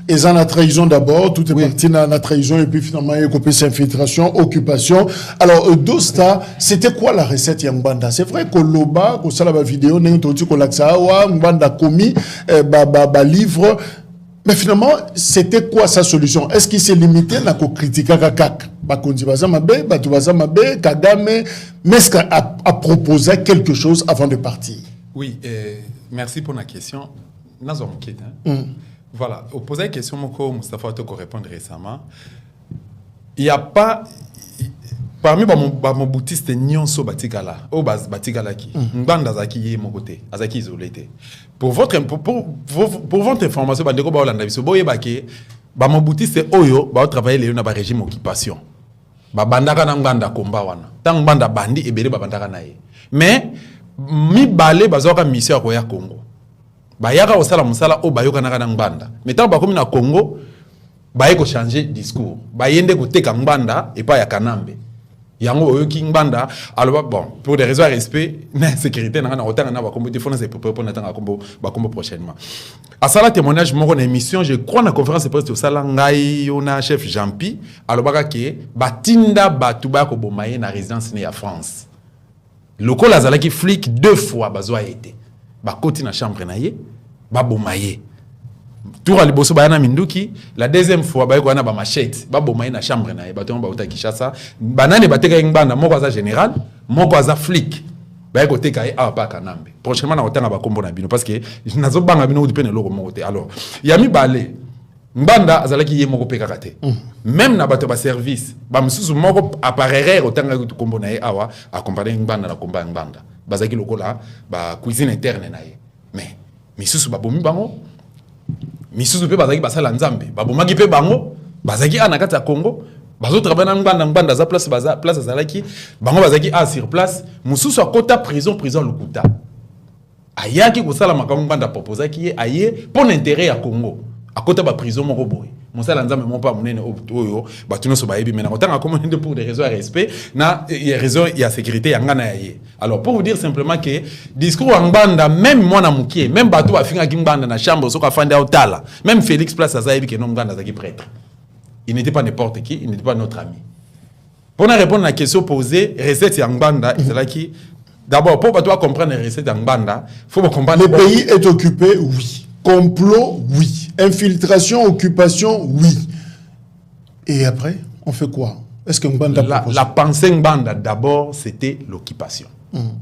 ils ont la trahison d'abord, tout est parti dans la trahison et puis finalement il y a coupé infiltration, occupation. Alors, Dosta, c'était quoi la recette Yambanda? C'est vrai que Loba, que ça la vidéo, que l'Aksawa, Mbanda commis, livre. Mais finalement, c'était quoi sa solution? Est-ce qu'il s'est limité à critiquer Kakak? Kagame, mais est-ce qu'il a proposé quelque chose avant de partir? Oui, merci pour la question. Voilà, au poser la question, Moustapha Otoko répondre récemment. Il n'y a pas. Parmi mon boutiste, Nyonso Batikala, au Batikala qui, Mbanda Zaki est mon côté, Azaki isolé. Pour votre information, Bandeko Baolanda, Boye Bake, mon boutiste Oyo, va travailler dans le régime occupation. Bandaka Nanganda Kombawana. Tant Banda Bandi et Bélé Bandaka Nae. Mais, mi balé bazoka mission à Roya Congo. Bayaka osala musala o bayoka naka ngbanda. Mais tant bakomi na Congo, bayeko changer discours. Bayende ko teka ngbanda et pas ya Kanambe. Yango oyoki ngbanda, alors bon, pour des raisons de respect, na sécurité na otanga na bakombo te fona c'est pour na tanga bakombo prochainement. À ça la témoignage mon émission, je crois na conférence de presse au sala ngai ona chef Jean-Pi, alors baka ke batinda batuba ko bomaye na résidence ne ya France. Loko lazala ki flic 2 fois bazwa été. Bakoti na chambre na ye, babomaye. Tour à liboso bayana minduki, la deuxième fois bayeko na ba machette, babomaye na chambre na ye, batonga ba Kinshasa, banane bateka ngbanda moko aza général, moko aza flic. Bayeko teka ye a pa Kanambe. Prochainement na otanga ba kombo na bino parce que nazo banga bino dipene loko moko te. Alors, yami balé Mbanda azalaki ye moko peka kate. Même na bato ba service, ba msusu moko appareiller otanga kombo na ye awa accompagner Mbanda na komba Mbanda. Bazaki lokola ba cuisine interne na ye. Mais misusu babomi bango. Misusu pe bazaki basala nzambe. Babomaki pe bango, bazaki ana kati ya Congo. Bazo travailler na Mbanda za place azalaki, bango bazaki a sur place, mususu akota prison Lokuta. Ayaki kosala makambo Mbanda proposaki ye aye pour l'intérêt ya Congo. Akota ba prison moko boye. Mosala nzambe mon pas monene oyo batuno so baebi mena otanga commande pour des raisons de respect na raison ya sécurité yanga na ye. Alors pour vous dire simplement que discours en Mbanda même moi na mukie même bato ba finga Mbanda na chambre so ka fanda otala même Félix Place azaebi que non Mbanda zaki prêtre. Il n'était pas n'importe qui, il n'était pas notre ami. Pour répondre à la question posée, recette en Mbanda, c'est là qui d'abord pour bato comprendre les recettes en Mbanda, faut comprendre le pays est occupé, oui. Complot, oui. Infiltration, occupation, oui. Et après, on fait quoi? Est-ce que Mbanda la pensée Mbanda, d'abord, c'était l'occupation.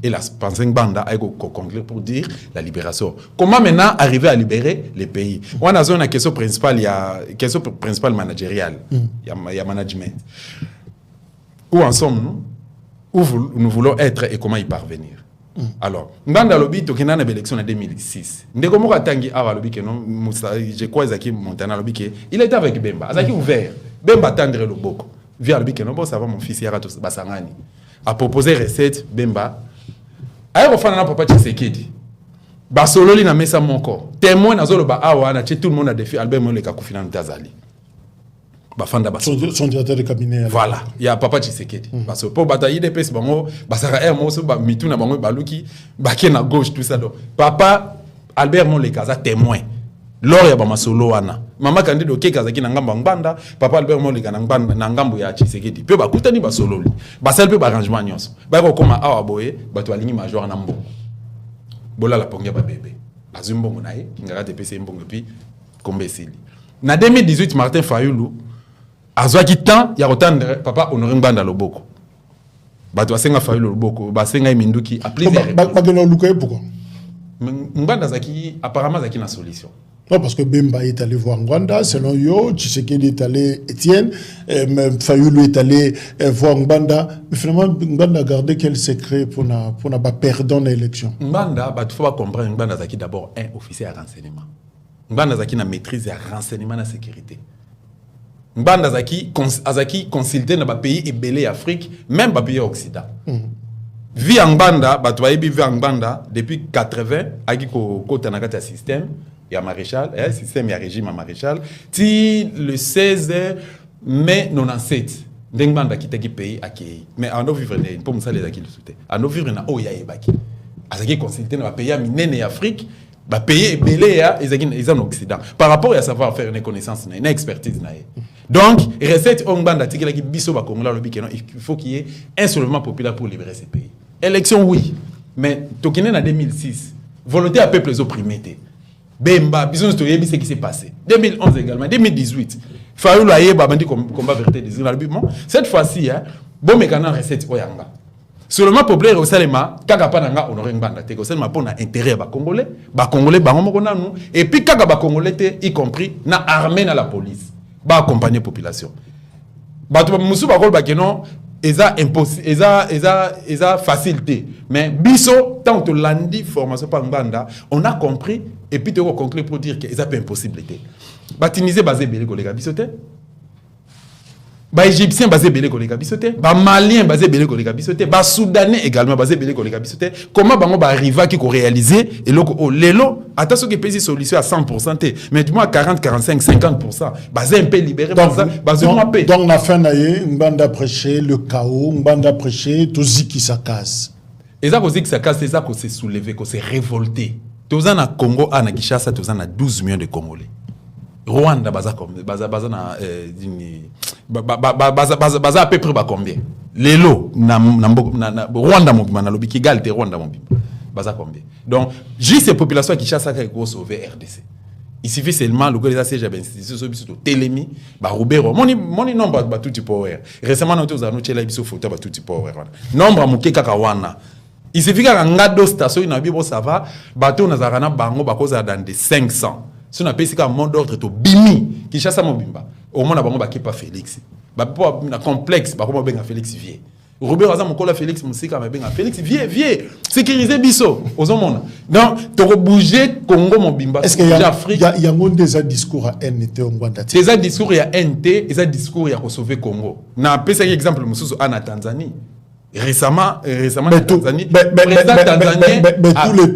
Et la pensée Mbanda a conclure pour dire la libération. Comment maintenant arriver à libérer les pays? On a une question principale, il y a une question principale managériale. Il y a management. Où en sommes-nous? Où nous voulons être et comment y parvenir? Alors, Mbanda lobi tokena na élection en 2006. Ndeko moko atangi awa lobi ke non je crois Zaki Montana lobi ke il était avec Bemba. Azaki ouvert. Bemba tendre le boko. Via lobi ke non bon ça va mon fils yara to basangani. A proposé recette Bemba. Ayo fana na papa Tshisekedi. Basololi na mesa moko. Témoin na zolo ba awa na tout le monde a défi Albert Moleka kufina ntazali. Son directeur de cabinet. Voilà, il y a papa Tshisekedi. Parce que pour batailler des pèses, basara air moso ba mituna bango baluki baké na gauche tout ça donc. Papa Albert Molekaza témoin. Lors ya ba masolo wana. Mama kandido ke kazaki na ngamba Mbanda, papa Albert Moleka na Mbanda na ngambo ya Tshisekedi. Pe ba kutani ba solo. Ba sel pe ba arrangement nyonso. Ba ko koma awa boye, ba to alingi major na mbo. Bola la pongia ba bébé. Azumbo monaye, ngara TPC mbongo pi kombesili. Na 2018 Martin Fayulu azwaki temps ya kotandre papa Honoré Ngbanda loboko bato basenga fayu loboko basenga minduki a plusieurs bakeno luka pourquoi Ngbanda zaki apparemment zaki na solution. Non, parce que Bemba est allé voir Ngbanda, selon Yo, Tshisekedi est allé, Étienne, Fayoulou est allé voir Ngbanda. Mais finalement, Ngbanda a gardé quel secret pour ne pas perdre l'élection? Ngbanda, il faut comprendre, Ngbanda est d'abord un officier à renseignement. Ngbanda est une maîtrise de renseignement et de sécurité. Ngbanda est consulté dans les pays ébélés Afrique, même dans les pays occidentaux. Vie en Ngbanda, vie en Ngbanda, depuis 80, il y a un système. Il y a maréchal, il y a un système, il y a un régime à maréchal. Si le 16 mai 97, Ngbanda qui était pays accueilli. Mais en vivre, pour me saluer qui le soutient. En vivre, na o ya ebaki. Azaki consulté dans pays minene Afrique, ba pays belé ils en Occident. Par rapport à savoir faire une connaissance, une expertise na. Donc, recette Ngbanda tikela ki biso ba Congolais lobi que non, il faut qu'il y ait un soulèvement populaire pour libérer ces pays. Élection oui, mais tokine en 2006, volonté à peuple opprimés. Bemba, bisous to yebi ce qui s'est passé. 2011 également, 2018. Fayoulou aye babandi combat vérité des bon. Cette fois-ci bon mécanisme recette oyanga. Seulement populaire au Salema, kaka pananga Honoré Ngbanda te ko seulement pour na intérêt ba Congolais bango moko nanu et puis kaka ba Congolais te y compris na armée na la police. Ba accompagner population. Ba to musu ba kol ba kenon eza impossible eza facilité mais biso tant que landi formation par Ngbanda on a compris et puis tu vas conclure pour dire que eza pas impossibilité ba Tunisien basé belé kolega bisoté ba Égyptien basé belé kolega bisoté ba Malien basé belé kolega bisoté ba Soudanais également basé belé kolega bisoté comment bango ba arriva qui ko réaliser et loko lelo attention que pays solution à 100% mais du moins 40 45 50% basé un peu libéré basé un peu donc la fin naie Ngbanda prêcher le chaos Ngbanda prêcher tout qui ça casse et ça cause que ça casse c'est ça qu'on s'est soulevé qu'on s'est révolté tous en Congo en Kinshasa tous en 12 millions de Congolais Rwanda baza na baza à peu près combien lelo na Rwanda mobima na lobi Kigali te Rwanda mobima baza combien donc juste ces populations qui chassent qui ko sauver RDC il suffit seulement le gars siège à institution biso Télémi ba Robert moni nombre ba tout power récemment nous avons tchela biso photo ba tout power nombre muke kaka wana il suffit que ngado station na bibo ça va bateau na zarana bango ba koza dans des 500 si on a payé un mot d'ordre to bimi qui chasse mon bimba au moins bango ba kipa Félix ba po na complexe ba ko benga Félix vie Robert Azam ko la Félix musika ba benga Félix vie sécuriser biso aux hommes donc to bouger Congo mon bimba est-ce qu'il y a Afrique il y a un des discours à NT au Rwanda des discours ya NT et des discours ya ko sauver Congo na pesa exemple mususu ana Tanzanie récemment mais Tanzanie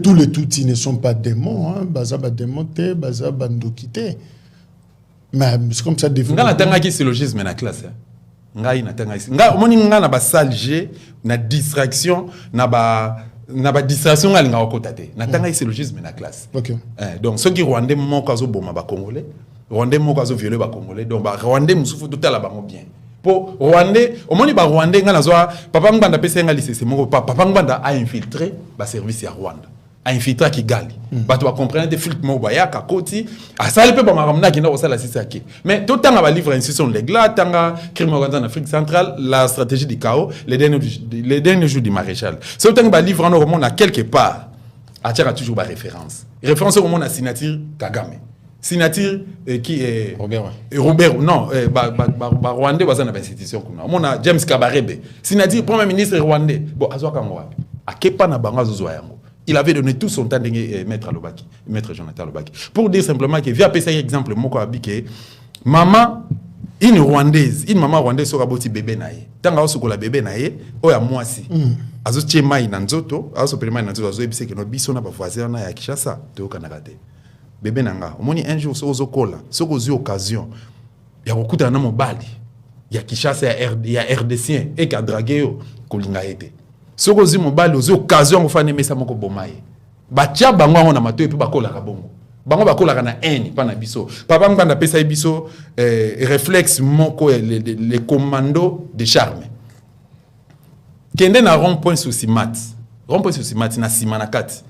tous les Tutsis ne sont pas démons hein bazaba démonté bazaba ndokité mais c'est comme ça défini nga natanga ki syllogisme na classe ngai natanga nga omoni nga na ba salge na distraction na ba distraction nga linga okotate natanga ki syllogisme na classe OK donc ceux qui rwandais moko azo boma ba Congolais rwandais moko azo violer ba Congolais donc ba rwandais musufu totala bango bien pour Rwandais, au moins les Rwandais, papa Ngbanda pesa nga lycée moko papa Ngbanda a infiltré ba service à Rwanda, a infiltré Kigali. Ba tu vas comprendre des flics mo baya ka koti, a ça le peut pas maramna ki na ko sala sisaki. Mais tout temps va livre institution légla tanga crime organisé en Afrique centrale, la stratégie du chaos, les derniers jours du maréchal. Ce temps va livre en on a quelque part a toujours ba référence. Référence au monde à signature Kagame. Signature qui est Robert non Rwandais bazana ba institution kuna on a James Kabarebe signature premier ministre rwandais bon azwaka ngwapi akepa na bango azozwa yango il avait donné tout son temps de maître Jonathan Lobaki pour dire simplement que via pesa exemple moko abike maman une maman rwandaise soka boti bébé naye tanga osokola bébé naye oya mwasi azotie mai na nzoto azopela mai na nzoto azoyebise que no biso na ba voisin na ya Kinshasa to kanaka te bébé nanga omoni un jour sozo kola soko zi occasion ya kokuta na mobali ya Kinshasa ya RDC et ka dragueo kolinga ete soko zi mobali ozi occasion ofane mesa moko bomaye batia bango na mato epi bakola ka bongo bango bakola na haine pa na biso papa Ngbanda pesa biso réflexe moko les commandos de charme kende na rond-point Susimat na Simanakati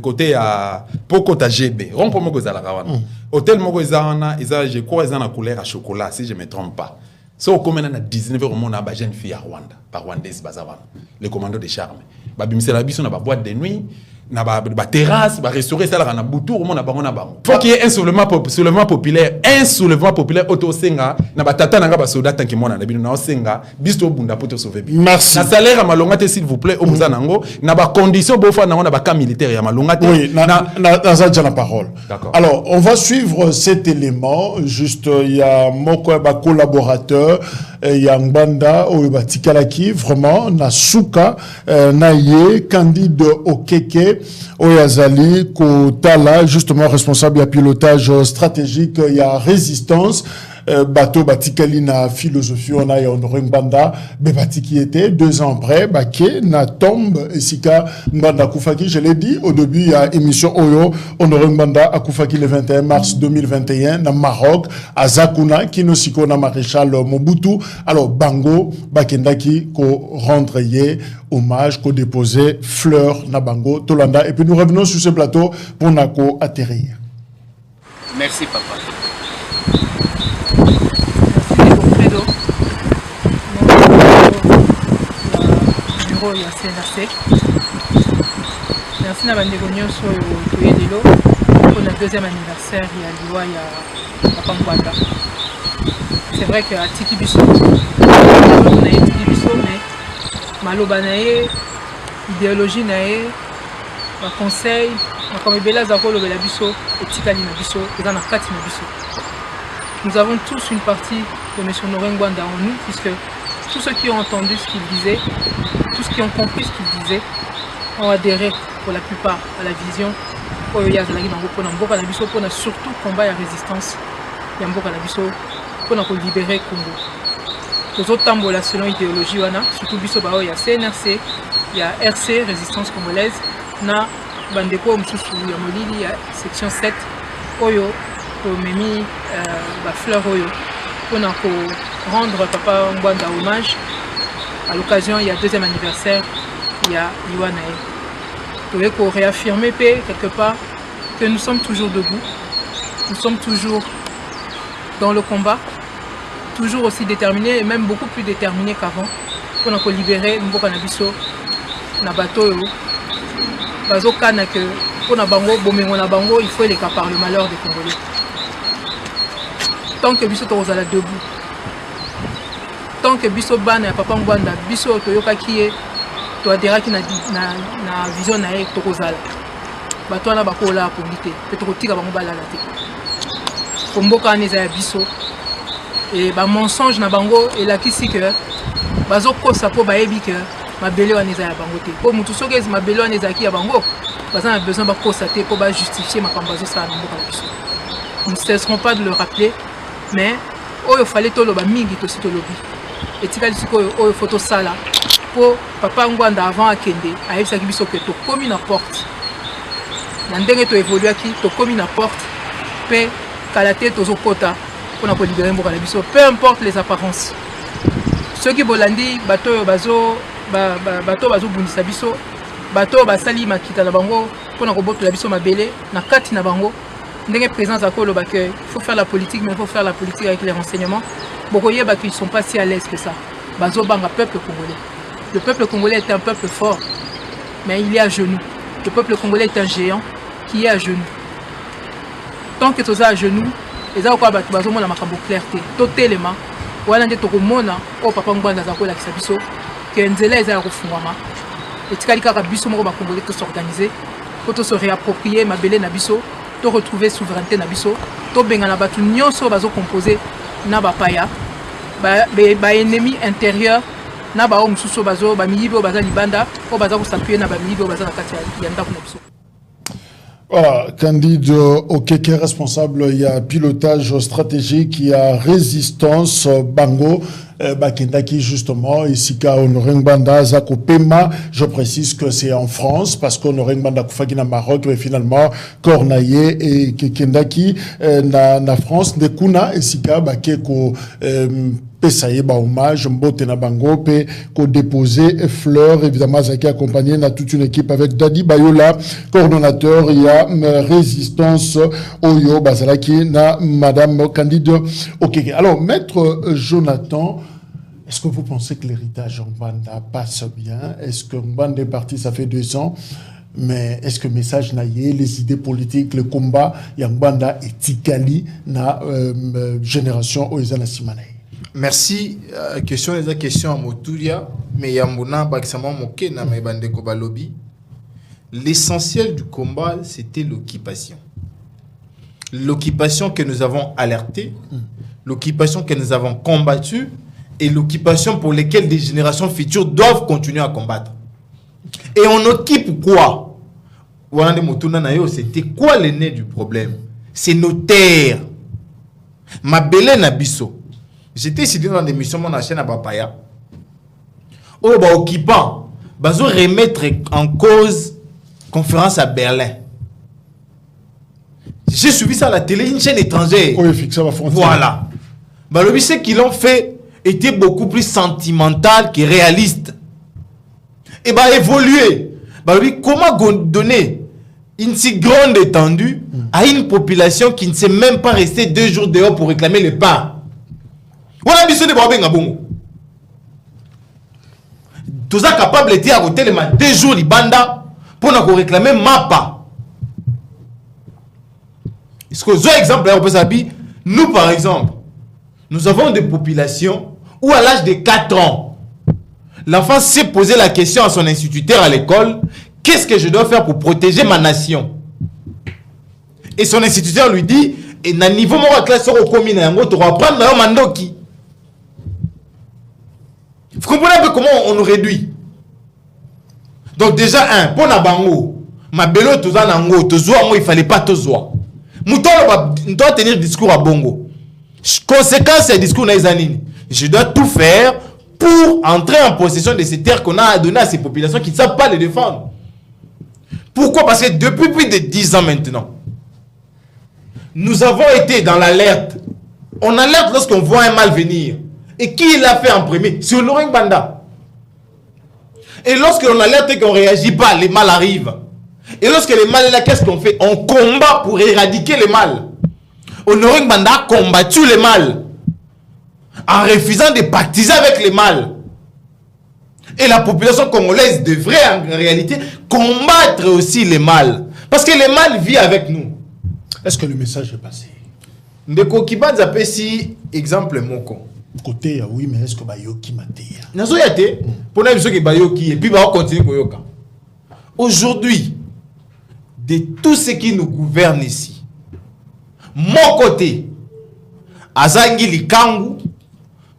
côté à Poko GB rond moko za la rawana hôtel moko za na je crois za na couleur à chocolat si je me trompe pas So comme on a 19 au monde, on a jeune fille à Rwanda, par Rwandaise bazawan, les commandos de charme. Ba bimisa la biso na ba boîte de nuit, na ba terrasse, ba restaurer ça là na boutou au monde na bango na bango. Faut qu'il y ait un soulèvement populaire auto senga na ba tata nga ba soldat tanki mona na bino na senga biso bunda poto sauver. Merci. Na salaire à malongate s'il vous plaît, au muzanango, na ba condition bo fa na ba cas militaire ya malongate. Oui, na ça la parole. D'accord. Alors, on va suivre cet élément. Juste, il y a Moko ba collaborateur, il y a Ngbanda ou ba Tikalaki, vraiment na Souka, Naye, Candide Okeke, Oyazali, Kotala, justement responsable de pilotage stratégique, il y a Résistance. Bateau batikali na philosophie on a Honoré Ngbanda bebati qui était 2 ans après baké na tombe esika Ngbanda Koufaki, je l'ai dit au début il y a émission Oyo Honoré Ngbanda Koufaki le 21 mars 2021 na Maroc à Zakuna kinosiko na maréchal Mobutu. Alors Bango bakendaki ko rendre yé hommage, ko déposer fleurs na Bango Tolanda, et puis nous revenons sur ce plateau pour nako atterrir. Merci papa. Bureau ya CNRC. Merci na bandeko nyonso toye lelo pour le 2e anniversaire ya liwa ya Papa Ngbanda. C'est vrai que atiki biso na etiki biso mais maloba na ye idéologie na ye ba conseil na comme bela za kolobela biso etikali na biso eza na kati na biso. Nous avons tous une partie de M. Honoré Ngbanda en nous, puisque tous ceux qui ont entendu ce qu'il disait, tous qui ont compris ce qu'il disait, ont adhéré pour la plupart à la vision pour surtout combat et résistance pour libérer Congo. Les autres tambola selon idéologie, surtout il y a CNRC, il y a RC, Résistance Congolaise, na bandeko msusu ya molili ya section 7 oyo memi fleur oyo pour rendre Papa Ngbanda hommage à l'occasion il y a 2e anniversaire il y a Liwanae. Pour réaffirmer quelque part que nous sommes toujours debout, nous sommes toujours dans le combat, toujours aussi déterminés et même beaucoup plus déterminés qu'avant pour libérer Mboka Nabiso na bateau bazo kana que pour na bango bomengo na bango il faut les cas par le malheur des Congolais. Tant que biso tozala debout, tant que biso bana ya Papa Ngbanda biso toyoka kiye to aderaki na vision na ye tokozala bato wana bakola polité pe tokotika bango balala te komboka neza ya biso et ba mensonge na bango elakisi que bazokosa po bayebi que mabele wana eza ya bango te po mutu soki ezi mabele wana ezalaki ya bango baza na besoin bakosa te po bajustifier makambo azosala na mboka na biso. Nous ne cesserons pas de le rappeler, mais oyo fallait toloba mingi tosi tolobi etikali sikoyo oyo photo sala po Papa Ngbanda avant akende ayebisaki biso ke tokomi na porte na ndenge toévoluaki tokomi na porte pe kala te tozokota mpona kolibere mboka na biso, peu importe les apparences. Soki bolandi bato oyo bazobundisa biso bato oyo basali makita na bango mpona kobotola biso mabele na kati na bango ndenge présence à Koloba que il faut faire la politique, mais il faut faire la politique avec les renseignements. Bokoye qu'ils ne sont pas si à l'aise que ça. Bazo banga peuple congolais. Le peuple congolais est un peuple fort, mais il est à genoux. Le peuple congolais est un géant qui est à genoux. Tant que tu es à genoux, les gens quoi bazo mona makambo clarté. Totalement. Wala nde tokomona o Papa Ngbanda za kola kisabiso que nzela eza kufungama. Et tikali kaka biso moko ba congolais to s'organiser, pour se réapproprier mabele na biso. To retrouver souveraineté na biso to bengana batu nyonso bazo composer na bapaya ba ennemi intérieur na ba omsuso bazo ba miyibo baza libanda o baza ko s'appuyer na ba miyibo baza na kati ya ndako na biso. Voilà, Candide Okeke, responsable, il y a pilotage stratégique, il y a résistance, Bango, Bakendaki justement, ici qu'à Honoré Ngbanda, Zako Pema, je précise que c'est en France, parce qu'Honoré Ngbanda Koufaki na Maroc, mais finalement, Kornaye et Kendaki na France, Nekuna, ici qu'à Bakeko, pesaye ba hommage mbote na bango pe ko déposer fleurs évidemment ça qui accompagné na toute une équipe avec Dadi Bayola coordonnateur il y a résistance oyo bazalaki na madame Candide OK. Alors maître Jonathan, est-ce que vous pensez que l'héritage en Mbanda passe bien? Est-ce que Mbanda est parti, ça fait 2 ans, mais est-ce que message naïe, les idées politiques, le combat, Mbanda et Tikali, na génération Oizana Simanaï? Merci. Question à Moturia, mais Yambuna Baksama Moke na Mebande Kobalobi. L'essentiel du combat, c'était l'occupation. L'occupation que nous avons alertée, l'occupation que nous avons combattue, et l'occupation pour lesquelles des générations futures doivent continuer à combattre. Et on occupe quoi? C'était quoi le nez du problème? C'est nos terres. Ma belle Nabiso. J'étais ici dans des missions mon chaîne à Bapaya. Oh, bah, occupant. Bah, remettre en cause conférence à Berlin. J'ai suivi ça à la télé, une chaîne étrangère. Oh, ça va frontière. Voilà. Bah, le ce qu'ils ont fait était beaucoup plus sentimental que réaliste. Et bah évoluer. Bah oui, comment donner une si grande étendue à une population qui ne sait même pas rester 2 jours dehors pour réclamer le pain? Voilà besoin de Babenga Bongo. Tout ça capable de dire à côté les 2 jours de banda pour nous réclamer mapa. Est-ce que vous avez un exemple là, on peut s'habiller? Nous par exemple, nous avons des populations où à l'âge de 4 ans, l'enfant s'est posé la question à son instituteur à l'école, qu'est-ce que je dois faire pour protéger ma nation? Et son instituteur lui dit, et na niveau de classe au commune, tu vas prendre un mandoki. Vous comprenez un peu comment on nous réduit? Donc déjà, pour na bango, ma belo toza nango, tozoa moi il fallait pas tozoa. Mouton doit tenir discours à bongo. Conséquence du discours na izanini. Je dois tout faire pour entrer en possession de ces terres qu'on a données à ces populations qui ne savent pas les défendre. Pourquoi? Parce que depuis plus de 10 ans maintenant, nous avons été dans l'alerte. On alerte lorsqu'on voit un mal venir. Et qui l'a fait en premier? C'est Honoré Banda. Et lorsque l'on alerte et qu'on ne réagit pas, les mal arrivent. Et lorsque les mal est là, qu'est-ce qu'on fait? On combat pour éradiquer les mal. Honoré Banda a combattu les mal en refusant de pactiser avec les mal. Et la population congolaise devrait en réalité combattre aussi les mal. Parce que les mal vivent avec nous. Est-ce que le message est passé? Ndeko Kibanza pesi exemple moko. Côté, oui, mais est-ce que Bayoki m'a dit? Nazo yate, pour nous que Bayoki, et puis on continue Koyoka. Aujourd'hui, de tous ceux qui nous gouvernent ici, mon côté, Azangi Likangu,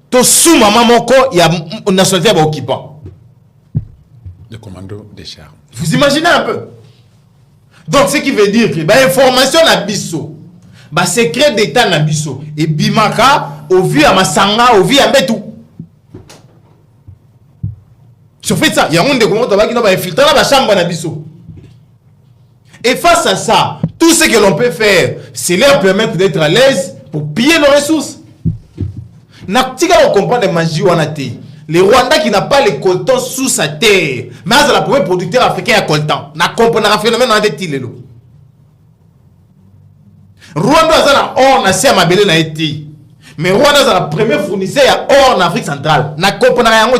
to sous maman moko, il y a une nationalité occupant. Le commando des chars. Vous imaginez un peu? Donc, ce qui veut dire que l'information na biso, secret d'état na biso, et bimaka, au vu à Masanga, au vu à Metou. Sur fait ça, il y a un de comment qui va infiltrer la chambre na biso. Et face à ça, tout ce que l'on peut faire, c'est leur permettre d'être à l'aise pour piller nos ressources. On comprend les magies le Rwanda qui n'a pas le coltan sous sa terre, mais c'est le premier producteur africain à coltan. On comprend le phénomène dans des îles. Rwanda a la or na sia mabele na été. Mais Rwanda est le premier fournisseur à or en Afrique centrale. On comprend rien.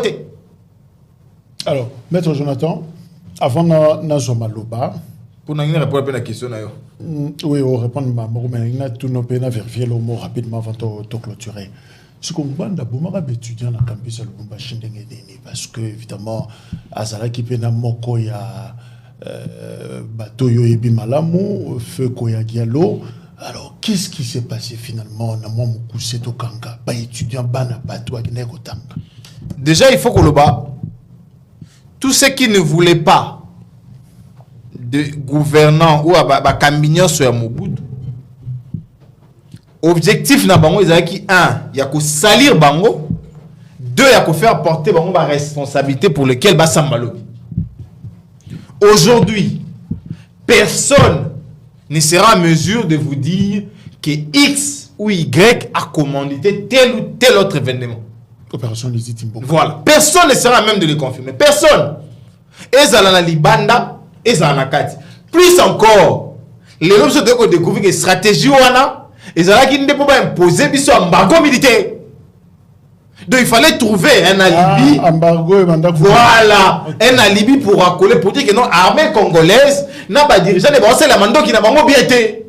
Alors, Maître Jonathan, avant Nazoma Loba, pour nous répondre à la question, oui, on répond à ma tout nos peines à vérifier le mot rapidement avant de clôturer. Ce qu'on voit d'abord, étudiant dans le campus de Lubumbashi, parce que, évidemment, Azara qui pena moko ya bateau yo ebi malamu, feu koya gialo. Alors, qu'est-ce qui s'est passé finalement? On a moins moukousé to kanga, pas étudiant, bana bateau à Ginegotanga. Déjà, il faut que le bas, tous ceux qui ne voulaient pas de gouvernants ou à Kambignon sur Mobutu, objectif na bango ezaki 1, il y a que salir bango, 2, il y a que faire porter bango la responsabilité pour lequel basambalo. Aujourd'hui, personne ne sera en mesure de vous dire que X ou Y a commandité tel ou tel autre événement. Opération Lizzy Timbongo. Voilà. Personne ne sera même de les confirmer. Personne. Ezala na libanda, ezala na kati. Plus encore, les hommes sont découvrir une stratégie wana, ezala qui ne peut pas imposer biso embargo militaire. Donc il fallait trouver un alibi. Embargo et mandat. Voilà, un alibi pour accoler pour dire que non, armée congolaise n'a pas dirigeant les bons, c'est la mando qui n'a pas bien été.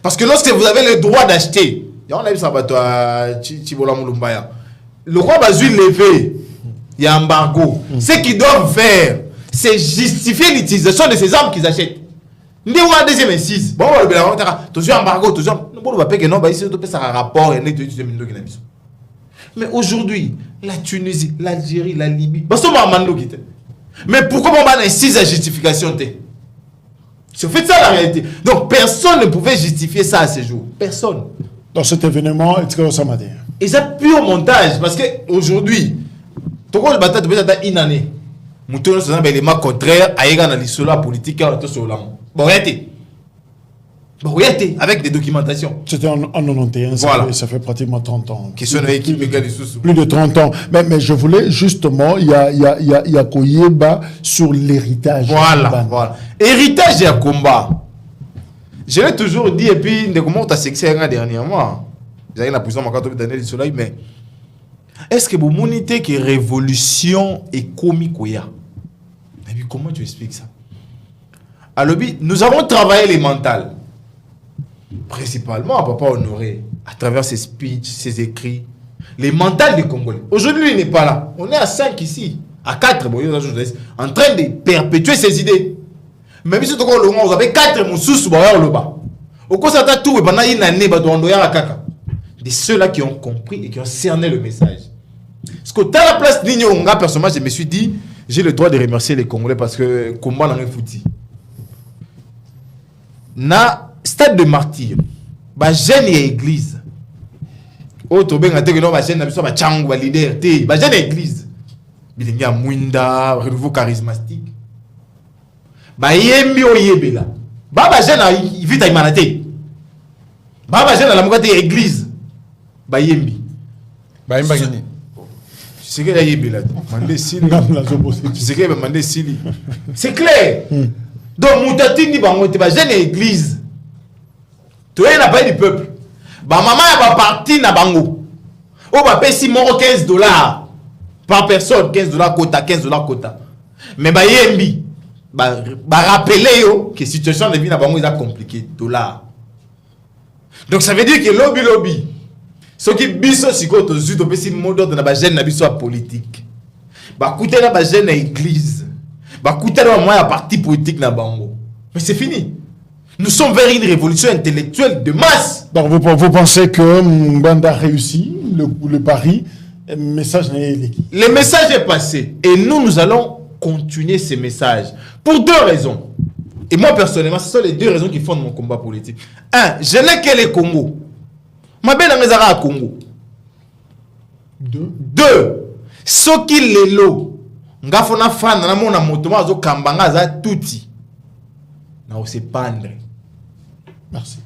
Parce que lorsque vous avez le droit d'acheter, on a vu ça à Chibola Mulumbaya. Le roi Bazui levé, il y a embargo. Ce qu'ils doivent faire, c'est justifier l'utilisation de ces armes qu'ils achètent. Nous avons un deuxième incise. Bon, on va toujours embargo, toujours. Nous ne pouvons pas que non, ici, on peut faire un rapport et on mais aujourd'hui, la Tunisie, l'Algérie, la Libye, mais pourquoi on va incise la justification? C'est fait ça la réalité. Donc personne ne pouvait justifier ça à ce jour. Personne. Dans cet événement, et c'est pur montage parce qu'aujourd'hui, tu vois le bataille de une année. Nous avons des éléments contraires à la politique bon, arrêtez. Avec des documentations. C'était en 91, voilà. Ça fait pratiquement 30 ans. Plus de 30 ans. Mais je voulais justement, il y a Koyeba sur l'héritage. Voilà. Héritage et combat. Je l'ai toujours dit, et puis, comment tu as sexé dernièrement. J'ai la position de Daniel du Soleil, mais est-ce que vous monitez que révolution est comique? Et puis, comment tu expliques ça? Alors, nous avons travaillé les mentales. Principalement à Papa Honoré, à travers ses speeches, ses écrits, les mentales des Congolais. Aujourd'hui, il n'est pas là. On est à 5 ici, à 4, en train de perpétuer ses idées. Même si vous avez 4 moussous le bas. Au cours de tout, pendant une année, de ceux-là qui ont compris et qui ont cerné le message. Parce que dans la place d'Ignonga, personnellement, je me suis dit, j'ai le droit de remercier les Congolais parce que combat n'a rien foutu. Na stade de martyr, ba jeune et église. Autre ben ngate que non ba jeune na biso ba changu ba leader té, ba jeune église. Bilinga mwinda, renouveau charismatique. Ba yembi oyebela. Ba jeune vite imanate. Ba jeune la mokate église. Ba yembi. Ba yemba gini. C'est que la yebela. Mandé sili. C'est que ba mandé sili. C'est clair. Donc mutatini bango te ba jeune église. Tu es la paix du peuple. Ba maman va partir na bango. O ba payer si moro $15 par personne, $15 quota, $15 quota. Mais ba yembi ba rappeler yo que situation de vie na bango est compliquée $. Donc ça veut dire que lobby ce qui biso siko to zu to pesi modo na ba jeune na biso politique. Ba kuté na ba jeune église. Ba kuté na moi parti politique na bango. Mais c'est fini. Nous sommes vers une révolution intellectuelle de masse. Donc vous pensez que Mbanda a réussi le pari, le message le message est passé. Et nous allons continuer ce message. Pour 2 raisons. Et moi personnellement, ce sont les 2 raisons qui fondent mon combat politique. 1, je n'ai que les Congo. Ma belle Angezara à Congo. 2, ce qui les lots. Ngafona fan na mona motoma zo kambanga za tuti. Na ose pendre. Merci.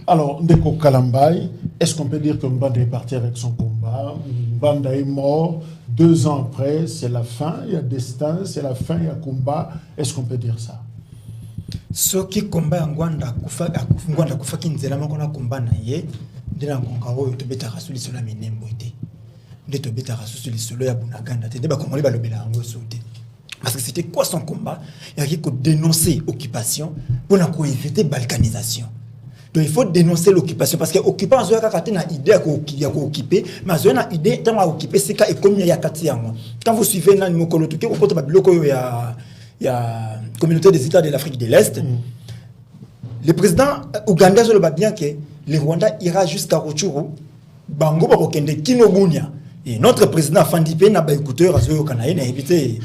Alors, Ndeko Kalambay, est-ce qu'on peut dire que Mbanda est parti avec son combat? Mbanda est mort, 2 ans après, c'est la fin, il y a destin, c'est la fin, il y a combat. Est-ce qu'on peut dire ça? Ce qui combat en Gwanda, Gwanda Koufaki Nzela, on a combat naïe, de la Konkaro, de Beta Rassouli sur la Minemboité, de Beta Rassouli sur le Yabunaganda, de Bakomoli Balobela en sauté. Parce que c'était quoi son combat? Il y a que dénoncer l'occupation pour éviter la balkanisation. Donc il faut dénoncer l'occupation parce que l'occupant a une idée à occuper, mais il y a une idée à occuper, c'est qu'il y a quand vous suivez la communauté des États de l'Afrique de l'Est, le président ougandais le bat bien que le Rwanda ira jusqu'à Rutshuru, Bango Bakokende Kinobunia. Et notre président Fandipé n'a pas écouté Razoyo Kanaï, n'a évité.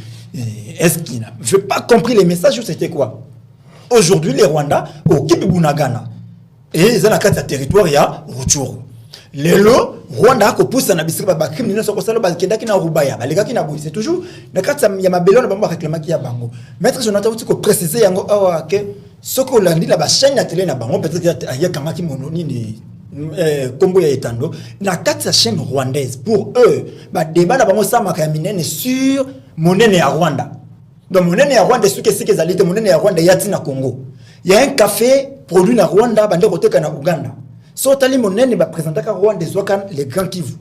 Est-ce qu'il n'a... Je n'ai pas compris les messages, c'était quoi? Aujourd'hui, les Rwandais occupent Bunagana. Et ils ont la carte de territoire, il y a Rutshuru. Les lots, Rwanda a poussé à Nabisri, criminel, c'est toujours la carte, il y a ma belle, on va réclamer qu'il y a Bango. Maître Jonathan, tu peux préciser que ce qu'on a dit, la chaîne à télé, peut-être qu'il y a Kamaki Mononi, Combo ya Etando na kati ya chaîne rwandaise pour eux ba débat na bango sama ka minene sur monene ya Rwanda. Donc monene ya Rwanda ce que c'est que zalite monene ya Rwanda yati na Congo. Il y a un café produit na Rwanda bande côté kana Uganda. So tali monene ba présenter ka Rwanda zoka les grands Kivu.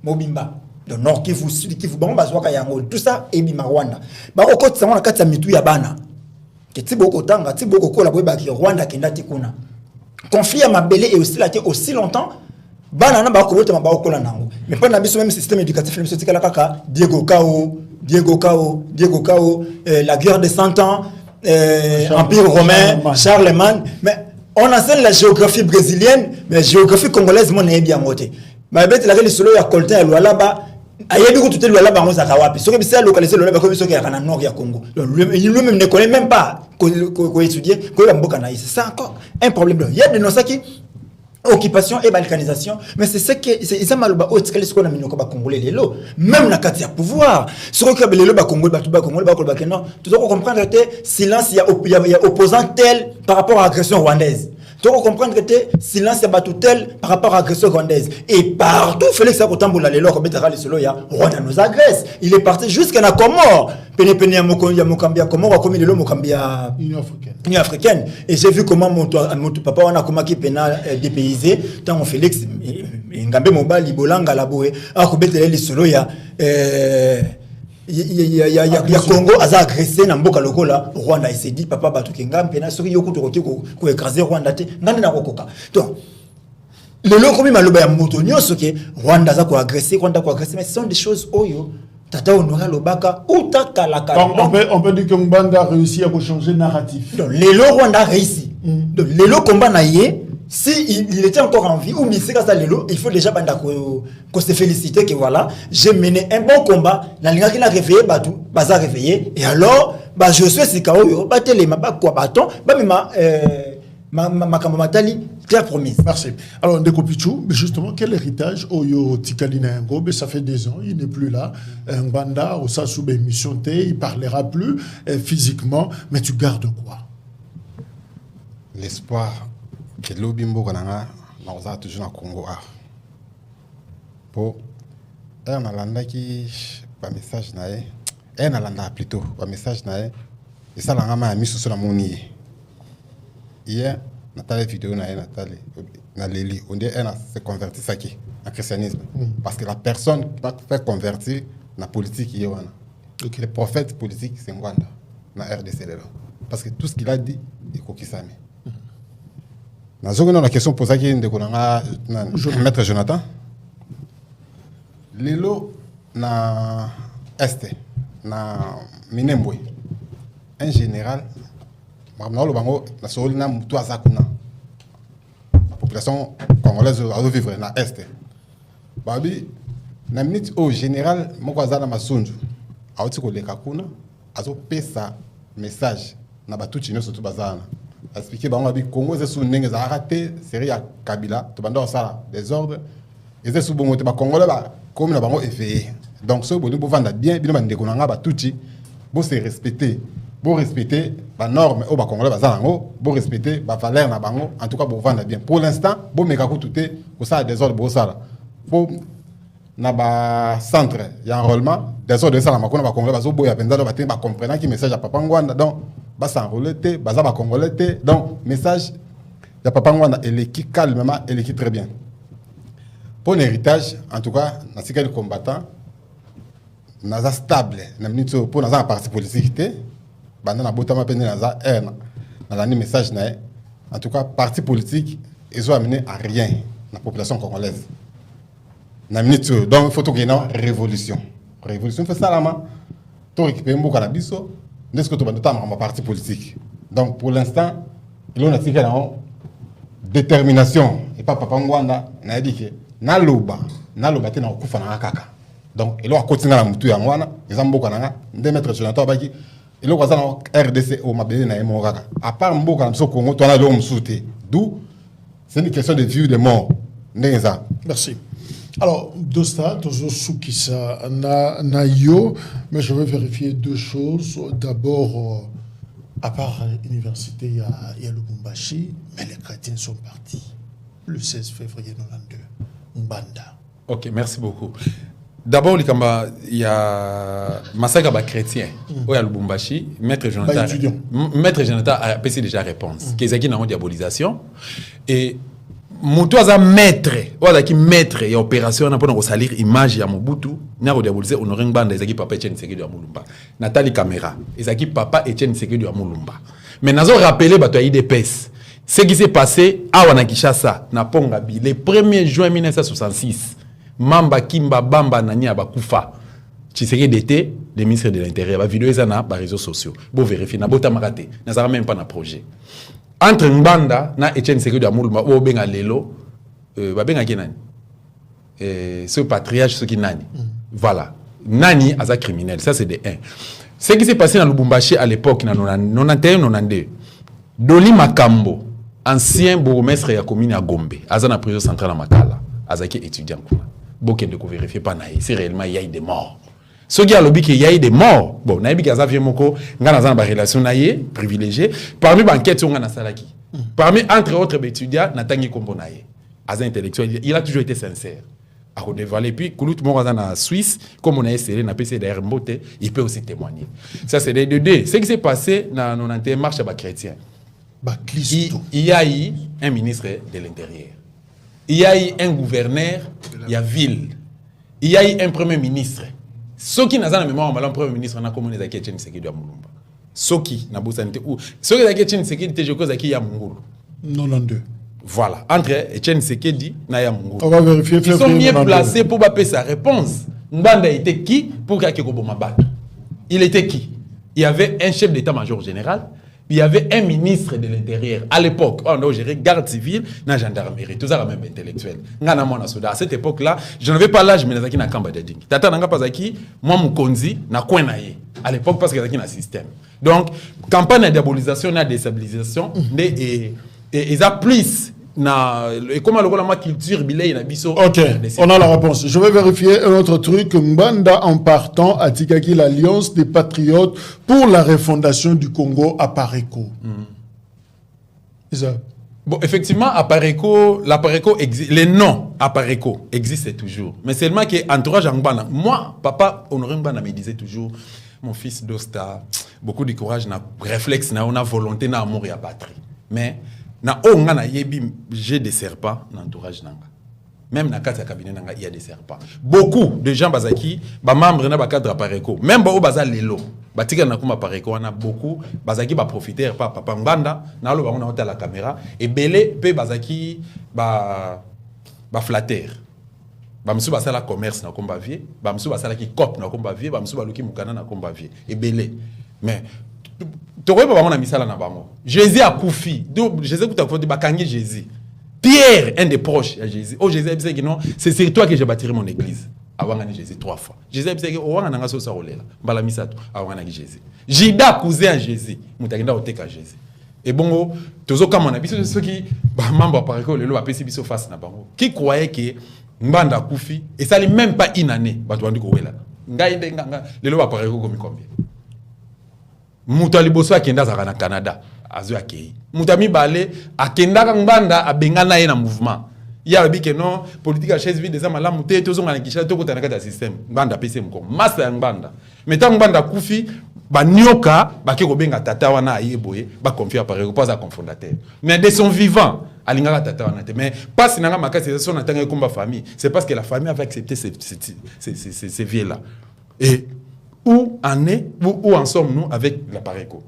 Mobimba. Le Nord Kivu, Sud Kivu, bon ba zoka yango. Tout ça et bima Rwanda. Ba okoti sama na kati ya mitu ya bana. Keti boko tanga, ti boko kola boyeba ki Rwanda kendati kuna. Conflit à Mabélé et aussi là aussi longtemps banana ba ko botama ba okola nango mais pas na biso même système éducatif le sotika la kaka Diego Cao la guerre des 100 ans empire romain Charlemagne mais on enseigne la géographie brésilienne mais la géographie congolaise mon est bien moté mais bête la solo ya Coltin ya là-bas ayebi ko tuté là-bas on za wapi soki bisa localiser là-bas comme soki ya kana nord ya Congo lui-même ne connaît même pas ko étudier ko ya mboka na c'est encore un problème. Il y a de nos qui occupation et balkanisation mais c'est ce que c'est ça maloba o tikali siko na minoko ba congolais lelo même na kati ya pouvoir siko ka lelo ba congolais ba congolais ba ko ba keno tu dois comprendre que silence il y a opposant tel par rapport à agression rwandaise. Tu dois comprendre que silence il y a tel par rapport à agression rwandaise et partout Félix Akotambola lelo ko betara le solo ya Rwanda nous agresse. Il est parti jusqu'à na Comore pene ya Mokambia Comore comme lelo Mokambia Union africaine et j'ai vu comment mon papa on a comment qui pénal dépaysé tant Félix ngambe mobali bolanga la boé a ko betela le solo ya Congo aza agressé na mboka lokola Rwanda il s'est dit papa batuke ngambe na soki yoku to ko écraser Rwanda te ngande na kokoka donc le loko mi maloba ya moto nyoso ke Rwanda za ko agresser mais ce sont des choses oyo tata Honoré Lobaka ou takalaka on peut dire que Mbanda a réussi à changer narratif donc le Rwanda a réussi donc le combat na yé si il était encore en vie ou misika ça lelo il faut déjà banda ko se féliciter que voilà j'ai mené un bon combat la linga qui l'a réveillé batu baza réveillé et alors ba je suis sikaoyo ba telema ba kwa baton ba ma matali claire promise. Merci. Alors Ndeko Pichou, justement quel héritage Oyo Tikalina Ngo, ça fait 2 ans, il n'est plus là. Mbanda au sa sous émission T, il parlera plus physiquement, mais tu gardes quoi? L'espoir que l'Obimbo Kananga n'a toujours dans Congo. Pour un alanda qui pas message nae, un alanda plutôt pas message nae, et ça l'a ramené à mis sur la monie. Hier, Nathalie vidéo Nathalie Naleli, on dit elle s'est converti ça qui en christianisme parce que la personne qui va faire convertir la politique est okay. Le prophète politique c'est Mwanda na RDC là parce que tout ce qu'il a dit il kokisame. La question posée qui est maître Jonathan. Lilo na Est, na Minembwe. En général, la population congolaise va vivre na Est. Babi, na minute au général, moi na masunju. Aoti ko leka kuna, azo pesa message na batuchi nyo surtout bazana. Expliquer bango bi Congo c'est sous ndenge za raté série ya Kabila to bando sala des ordres et c'est sous bongo te ba Congolais ba comme na bango éveillé donc ce boni bo vanda bien bino bande ko nga ba tuti bo se respecter ba normes au ba Congolais ba za ngo bo respecter ba valeur na bango en tout cas bo vanda bien pour l'instant bo meka ko tuté ko ça des ordres bo sala pour na ba centre ya enrôlement des ordres de sala makona ba Congolais ba zo boya penza ba te ba comprendre qui message à Papa Ngwanda donc ba s'enrôler te ba za ba Congolais te donc message ya Papa Ngwanda et l'équipe calmement et l'équipe très bien pour l'héritage en tout cas na sika le combattant na stable na minute pour na za parti politique te banda na botama pene na za na la message na en tout cas parti politique ils ont amené à rien la population congolaise na minute donc il faut qu'il y ait une révolution fait ça là to récupérer mboka na biso n'est-ce que to banda ta parti politique donc pour l'instant il a tiré la détermination et pas Papa Ngwanda na dit que naloba te na kufa na kaka donc il a continué la mutu ya ngwana ezamboka na nde maître Jonathan baki il a kwasa na RDC au mabele na emo kaka à part mboka na biso Congo to na lo msute d'où c'est une question de vie ou de mort ndeza. Merci. Alors, Dosta, Tozo Soukissa, na yo, mais je veux vérifier 2 choses. D'abord, à part l'université, il y a le Lubumbashi, mais les chrétiens sont partis. le 16 février 92. Mbanda. Ok, merci beaucoup. D'abord, il y a massacre chrétien. Il y a Lubumbashi, Maître Jonathan a passé déjà réponse. Qu'il y a une diabolisation. Et Moutoisa maître, maître et opération pour salir image ya Mobutu, n'a diabolisé Honoré Mbanda, ezaki papa Etienne Tshisekedi ya Mulumba. Nathalie Camera, ezaki papa Etienne Tshisekedi ya Mulumba. Mais nous avons rappelé bato ya IDPS. Ce qui s'est passé à Wanakishasa, na Pongabi, le 1er juin 1966. Mamba Kimba Bamba Nani Abakufa. Tshisekedi était le ministre de l'Intérieur. La vidéo est dans les réseaux sociaux. Vous vérifiez, na bota marate. Nous n'avons même pas de projet. Entre Mbanda na Etienne Tshisekedi Amuluma, ou benga lelo, benga kinani. Ce patriarche, ce qui nani. Voilà. Nani aza criminel. Ça c'est de 1. Ce qui s'est passé dans Lubumbashi à l'époque, en 91-92, Doli Makambo, ancien bourgmestre de la commune à Gombe, aza na prison centrale à Makala, azaki étudiant. Beaucoup de vérifier pas si réellement il y a eu des morts. Ce qui a lobby qu'il y a eu des morts. Bon, naïbi gaza viemoko, ngana zana ba relation naïe privilégiée. Parmi banquettes on ngana salaki. Parmi entre autres étudiants, natangi kombo naïe. Aza intellectuel, il a toujours été sincère. À redévaler puis Koulout Morazan en Suisse, comme on a essayé na PC d'air mbote, il peut aussi témoigner. Ça c'est des deux. Ce qui s'est passé dans 91 marche à chrétien. Il y a eu un ministre de l'Intérieur. Il y a eu un gouverneur, il y a ville. Il y a eu un premier ministre. Ceux qui n'ont pas la mémoire, un premier ministre, on a comme on est à Etienne Tshisekedi à Mulumba. Ceux qui n'ont pas ou ceux qui ont Etienne Tshisekedi, je crois qu'il y a Mungulu. 92. Voilà. Entre Etienne Tshisekedi et Mungulu. On va vérifier. Ils sont bien placés pour payer sa réponse. Mbanda était qui pour qu'il y ait Kobomabak? Il était qui? Il y avait un chef d'état-major général. Il y avait un ministre de l'Intérieur. À l'époque, on a géré garde civile, la gendarmerie, tout ça la même intellectuel. À cette époque-là, je n'avais pas l'âge, mais je n'avais pas l'âge. Tata n'anga pas zaki, moi Mukonzi, na kwenaye. À l'époque, parce que j'avais un système. Donc, campagne de diabolisation, de déstabilisation, et ils ont plus. Et comment le culture bilay na biso. Ok, on a la réponse. Je vais vérifier un autre truc. Mbanda en partant a Tikaki l'Alliance des Patriotes pour la refondation du Congo à Paréco. Ça. Bon, effectivement, à Paréco, les noms à Paréco existent toujours. Mais seulement que entourage en Mbanda. Moi, papa Honoré Mbanda me disait toujours, mon fils Dosta, beaucoup de courage, réflexe, on a volonté, na amour et à patrie. Mais na onga na yebi j'ai des serpents dans l'entourage nanga. Même dans le cabinet nanga il y a des serpents. Beaucoup de gens bazaki ba membres na ba cadre Paréco. Même ba o baza lelo. Ba tika na kuma Paréco on a beaucoup bazaki ba profiter pas papa Mbanda na lo ba on a la caméra et belé pe bazaki ba flatter. Ba msu ba sala commerce na komba vie, ba msu ba sala ki cop na komba vie, ba msu ba luki mukana na komba vie et belé. Mais Jésus a koufi. Jésus a Jésus. Pierre, un des proches de Jésus. Oh, Jésus a dit non, c'est sur toi que j'ai bâti mon église. Avant Jésus 3 fois. Jésus a dit oh, on a ça roler là. Balamisa avant Jésus. Jida cousin Jésus. Mutagenda oteka Jésus. Et bon, tozo comme on a biso ceux qui membre par école le apesi biso face na bango. Qui croyait que Mbanda koufi et ça n'est même pas une année. Bato bandi ko wela. Ngai ndenga le lo par école comme combien. Mutali boso akenda za na Canada azu akei mutami bale akenda ka Mbanda abengana ye na mouvement ya bi ke non politique à chaise vide za malamu te tozonga na kisha to kotana kata système Mbanda pese mko masa ya Mbanda meta Mbanda kufi banyoka bake ko benga tata wana ayeboye ba confier par pas à confondateur mais de son vivant alingaka tata wana te mais pas sinanga makasi son atanga komba famille c'est parce que la famille avait accepté ces vieux là et où en sommes-nous avec la Paréco?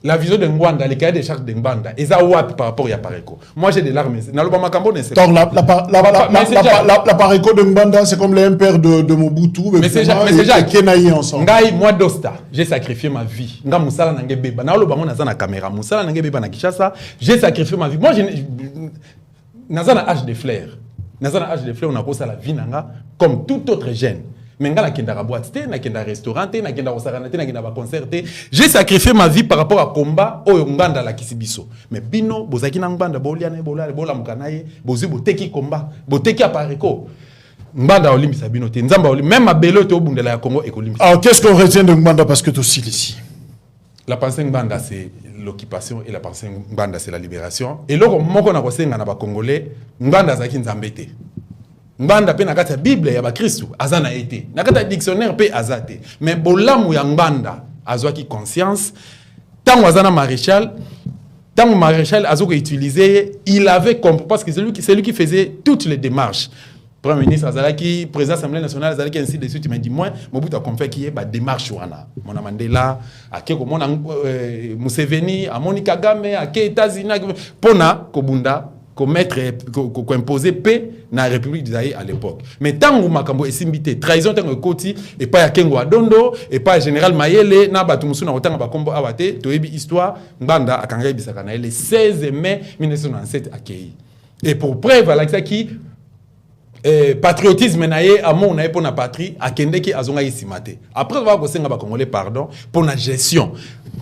La vision de Ngwanda, les cahiers des charges de Mbanda, ils ont par rapport à Paréco. Moi j'ai des larmes. Donc la Paréco de Mbanda, c'est comme l'impère de Mobutu, mais c'est déjà Kenaï ensemble. Moi Dosta, j'ai sacrifié ma vie. Nga Moussala Nangé Beba. Na lo bango na na caméra. Moussala Nangé Beba na Kishasa, j'ai sacrifié ma vie. Moi j'ai na âge de fleurs. Na âge de fleurs on a posé la vie nanga comme tout autre jeune. Mais na kenda boîte, na kenda restaurant, na kenda restaurant, na kenda concert. J'ai sacrifié ma vie par rapport à combat au Nganda la kisibiso. Mais bino bozaki na Nganda boliane bola mukanaye, bozi boteki combat, boteki à Paréco. Nganda olimbisa bino te nzamba même à Belo to bundela ya Congo ekolimisa. Alors qu'est-ce qu'on retient de Nganda parce que tu aussi ici? La pensée Ngbanda, c'est l'occupation et la pensée Ngbanda, c'est la libération. Et là, moko na kosenga na ba Congolais, Ngbanda zaki nzambete. Ngbanda pe na kata Bible ya ba Kristo azana été. Na kata dictionnaire pe azate. Mais bolamu ya Ngbanda azwaki conscience. Tant azana maréchal, tant maréchal azoko utilisé, il avait compris parce que c'est lui qui faisait toutes les démarches. Premier ministre Azalaki, président de l'Assemblée nationale Azalaki, ainsi de suite, il m'a dit, moi, Mobutu a compris qu'il y a des démarches. Mon Mandela, à Keko, Museveni, à Monica Game, à États-Unis, Pona, Kobunda, imposer paix dans la République d'Israël à l'époque. Mais tant que Makambo est simbité, trahison tant que Koti, et pas Yakengo Adondo, et pas Général Mayele, na Batumusu na Otanga Bakombo Awate, Toebi histoire, Mbanda à Kangai Bisakana, le 16 mai 1997 à Kei. Et pour preuve, Alexa qui patriotisme naie amour naie pour la patrie a kende ki azonga isimate après avoir kosenga ba congolais pardon pour la gestion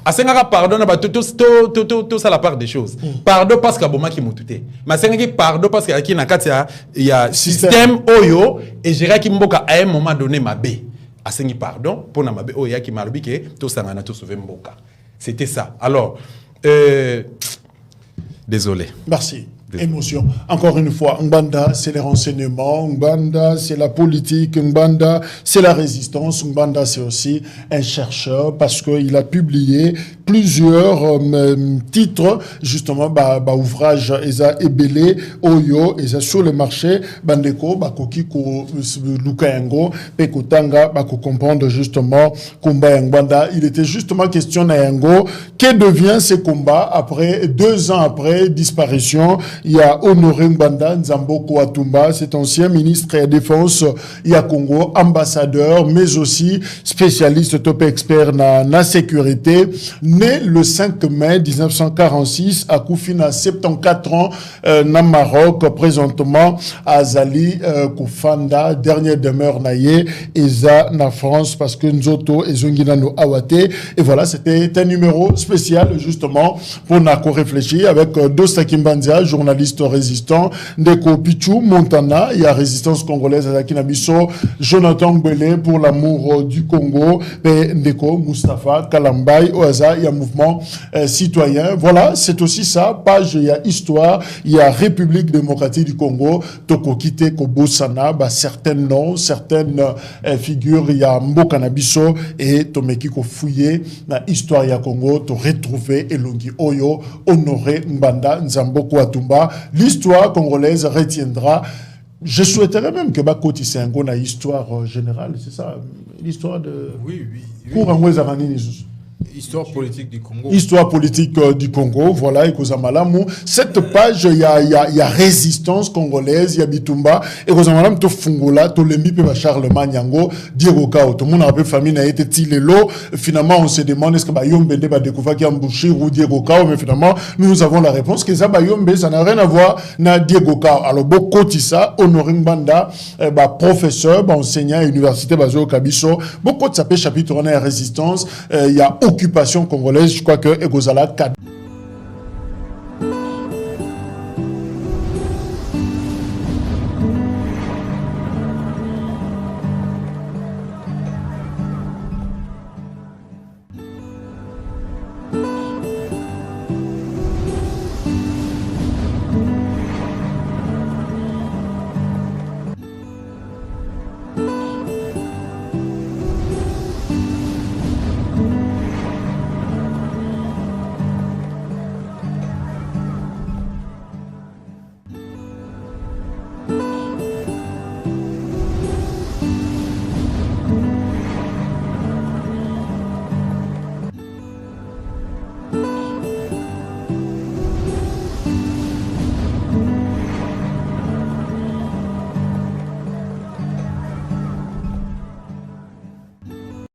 asenga pardon na ba tout ça la part des choses pardon parce que boma ki mutute mais asenga ki pardon parce queaki na kati ya système oyo et gérer ki mboka à un moment donné mabe asengi pardon pour na mabe oyo ki malubi ke to sanga na to sauver mboka c'était ça alors désolé merci. Émotion. Encore une fois, Ngbanda, c'est les renseignements, Ngbanda, c'est la politique, Ngbanda, c'est la résistance, Ngbanda, c'est aussi un chercheur parce qu'il a publié plusieurs titres, justement, ouvrage, Eza Ebele, Oyo, Eza sur le marché, Bandeko, Koki, Lukayengo, Pekotanga, Bako comprendre justement combat Ngbanda. Il était justement question Nayango, que devient ce combat après, 2 ans après disparition. Il y a Honoré Ngbanda Nzamboko Atumba, cet ancien ministre de la Défense, il y a Congo, ambassadeur, mais aussi spécialiste top expert dans la sécurité, né le 5 mai 1946 à Koufina, 74 ans, dans Maroc, présentement à Azali, Koufanda, dernière demeure naïe, Eza, na France, parce que Nzoto et Zonginano Awate, et voilà, c'était un numéro spécial, justement, pour Nako réfléchir avec Dosta Kimbandia, journaliste résistant, Ndeko Pichou, Montana, il y a résistance congolaise à la Kinabiso, Jonathan Gbele pour l'amour du Congo, et Ndeko Mustafa Kalambay, Oaza, il y a mouvement citoyen. Voilà, c'est aussi ça, page, il y a histoire, il y a République démocratique du Congo, Toko Kite Kobosana, certains noms, certaines figures, il y a Mbokanabiso et Tomeki ko fouillé, la histoire ya Congo, to retrouver Elongi Oyo, Honoré Ngbanda Nzamboko Atumba. L'histoire congolaise retiendra. Je souhaiterais même que Bakoti Sengo na histoire générale, c'est ça, l'histoire de. Oui. Histoire politique du Congo. Histoire politique du Congo, voilà, et Kozamalamu. Cette page, il y a résistance congolaise, il y a Bitumba, et Kozamalamu, to Fungola, to Lembi, pe Charlemagne, Yango, Diego Kao, tout le monde a peu famille, n'a été Tilelo. Finalement, on se demande est-ce que Bayombe va découvrir qu'il y a Mbouchi ou Diego Kao, mais finalement, nous avons la réponse que ça, Bayombe, ça n'a rien à voir, na Diego Kao. Alors, beaucoup de ça, Honoré Ngbanda, professeur, enseignant à l'université Bazo Kabiso, beaucoup de ça, chapitre, on a résistance, il y a occupation congolaise, je crois que Egozala 4.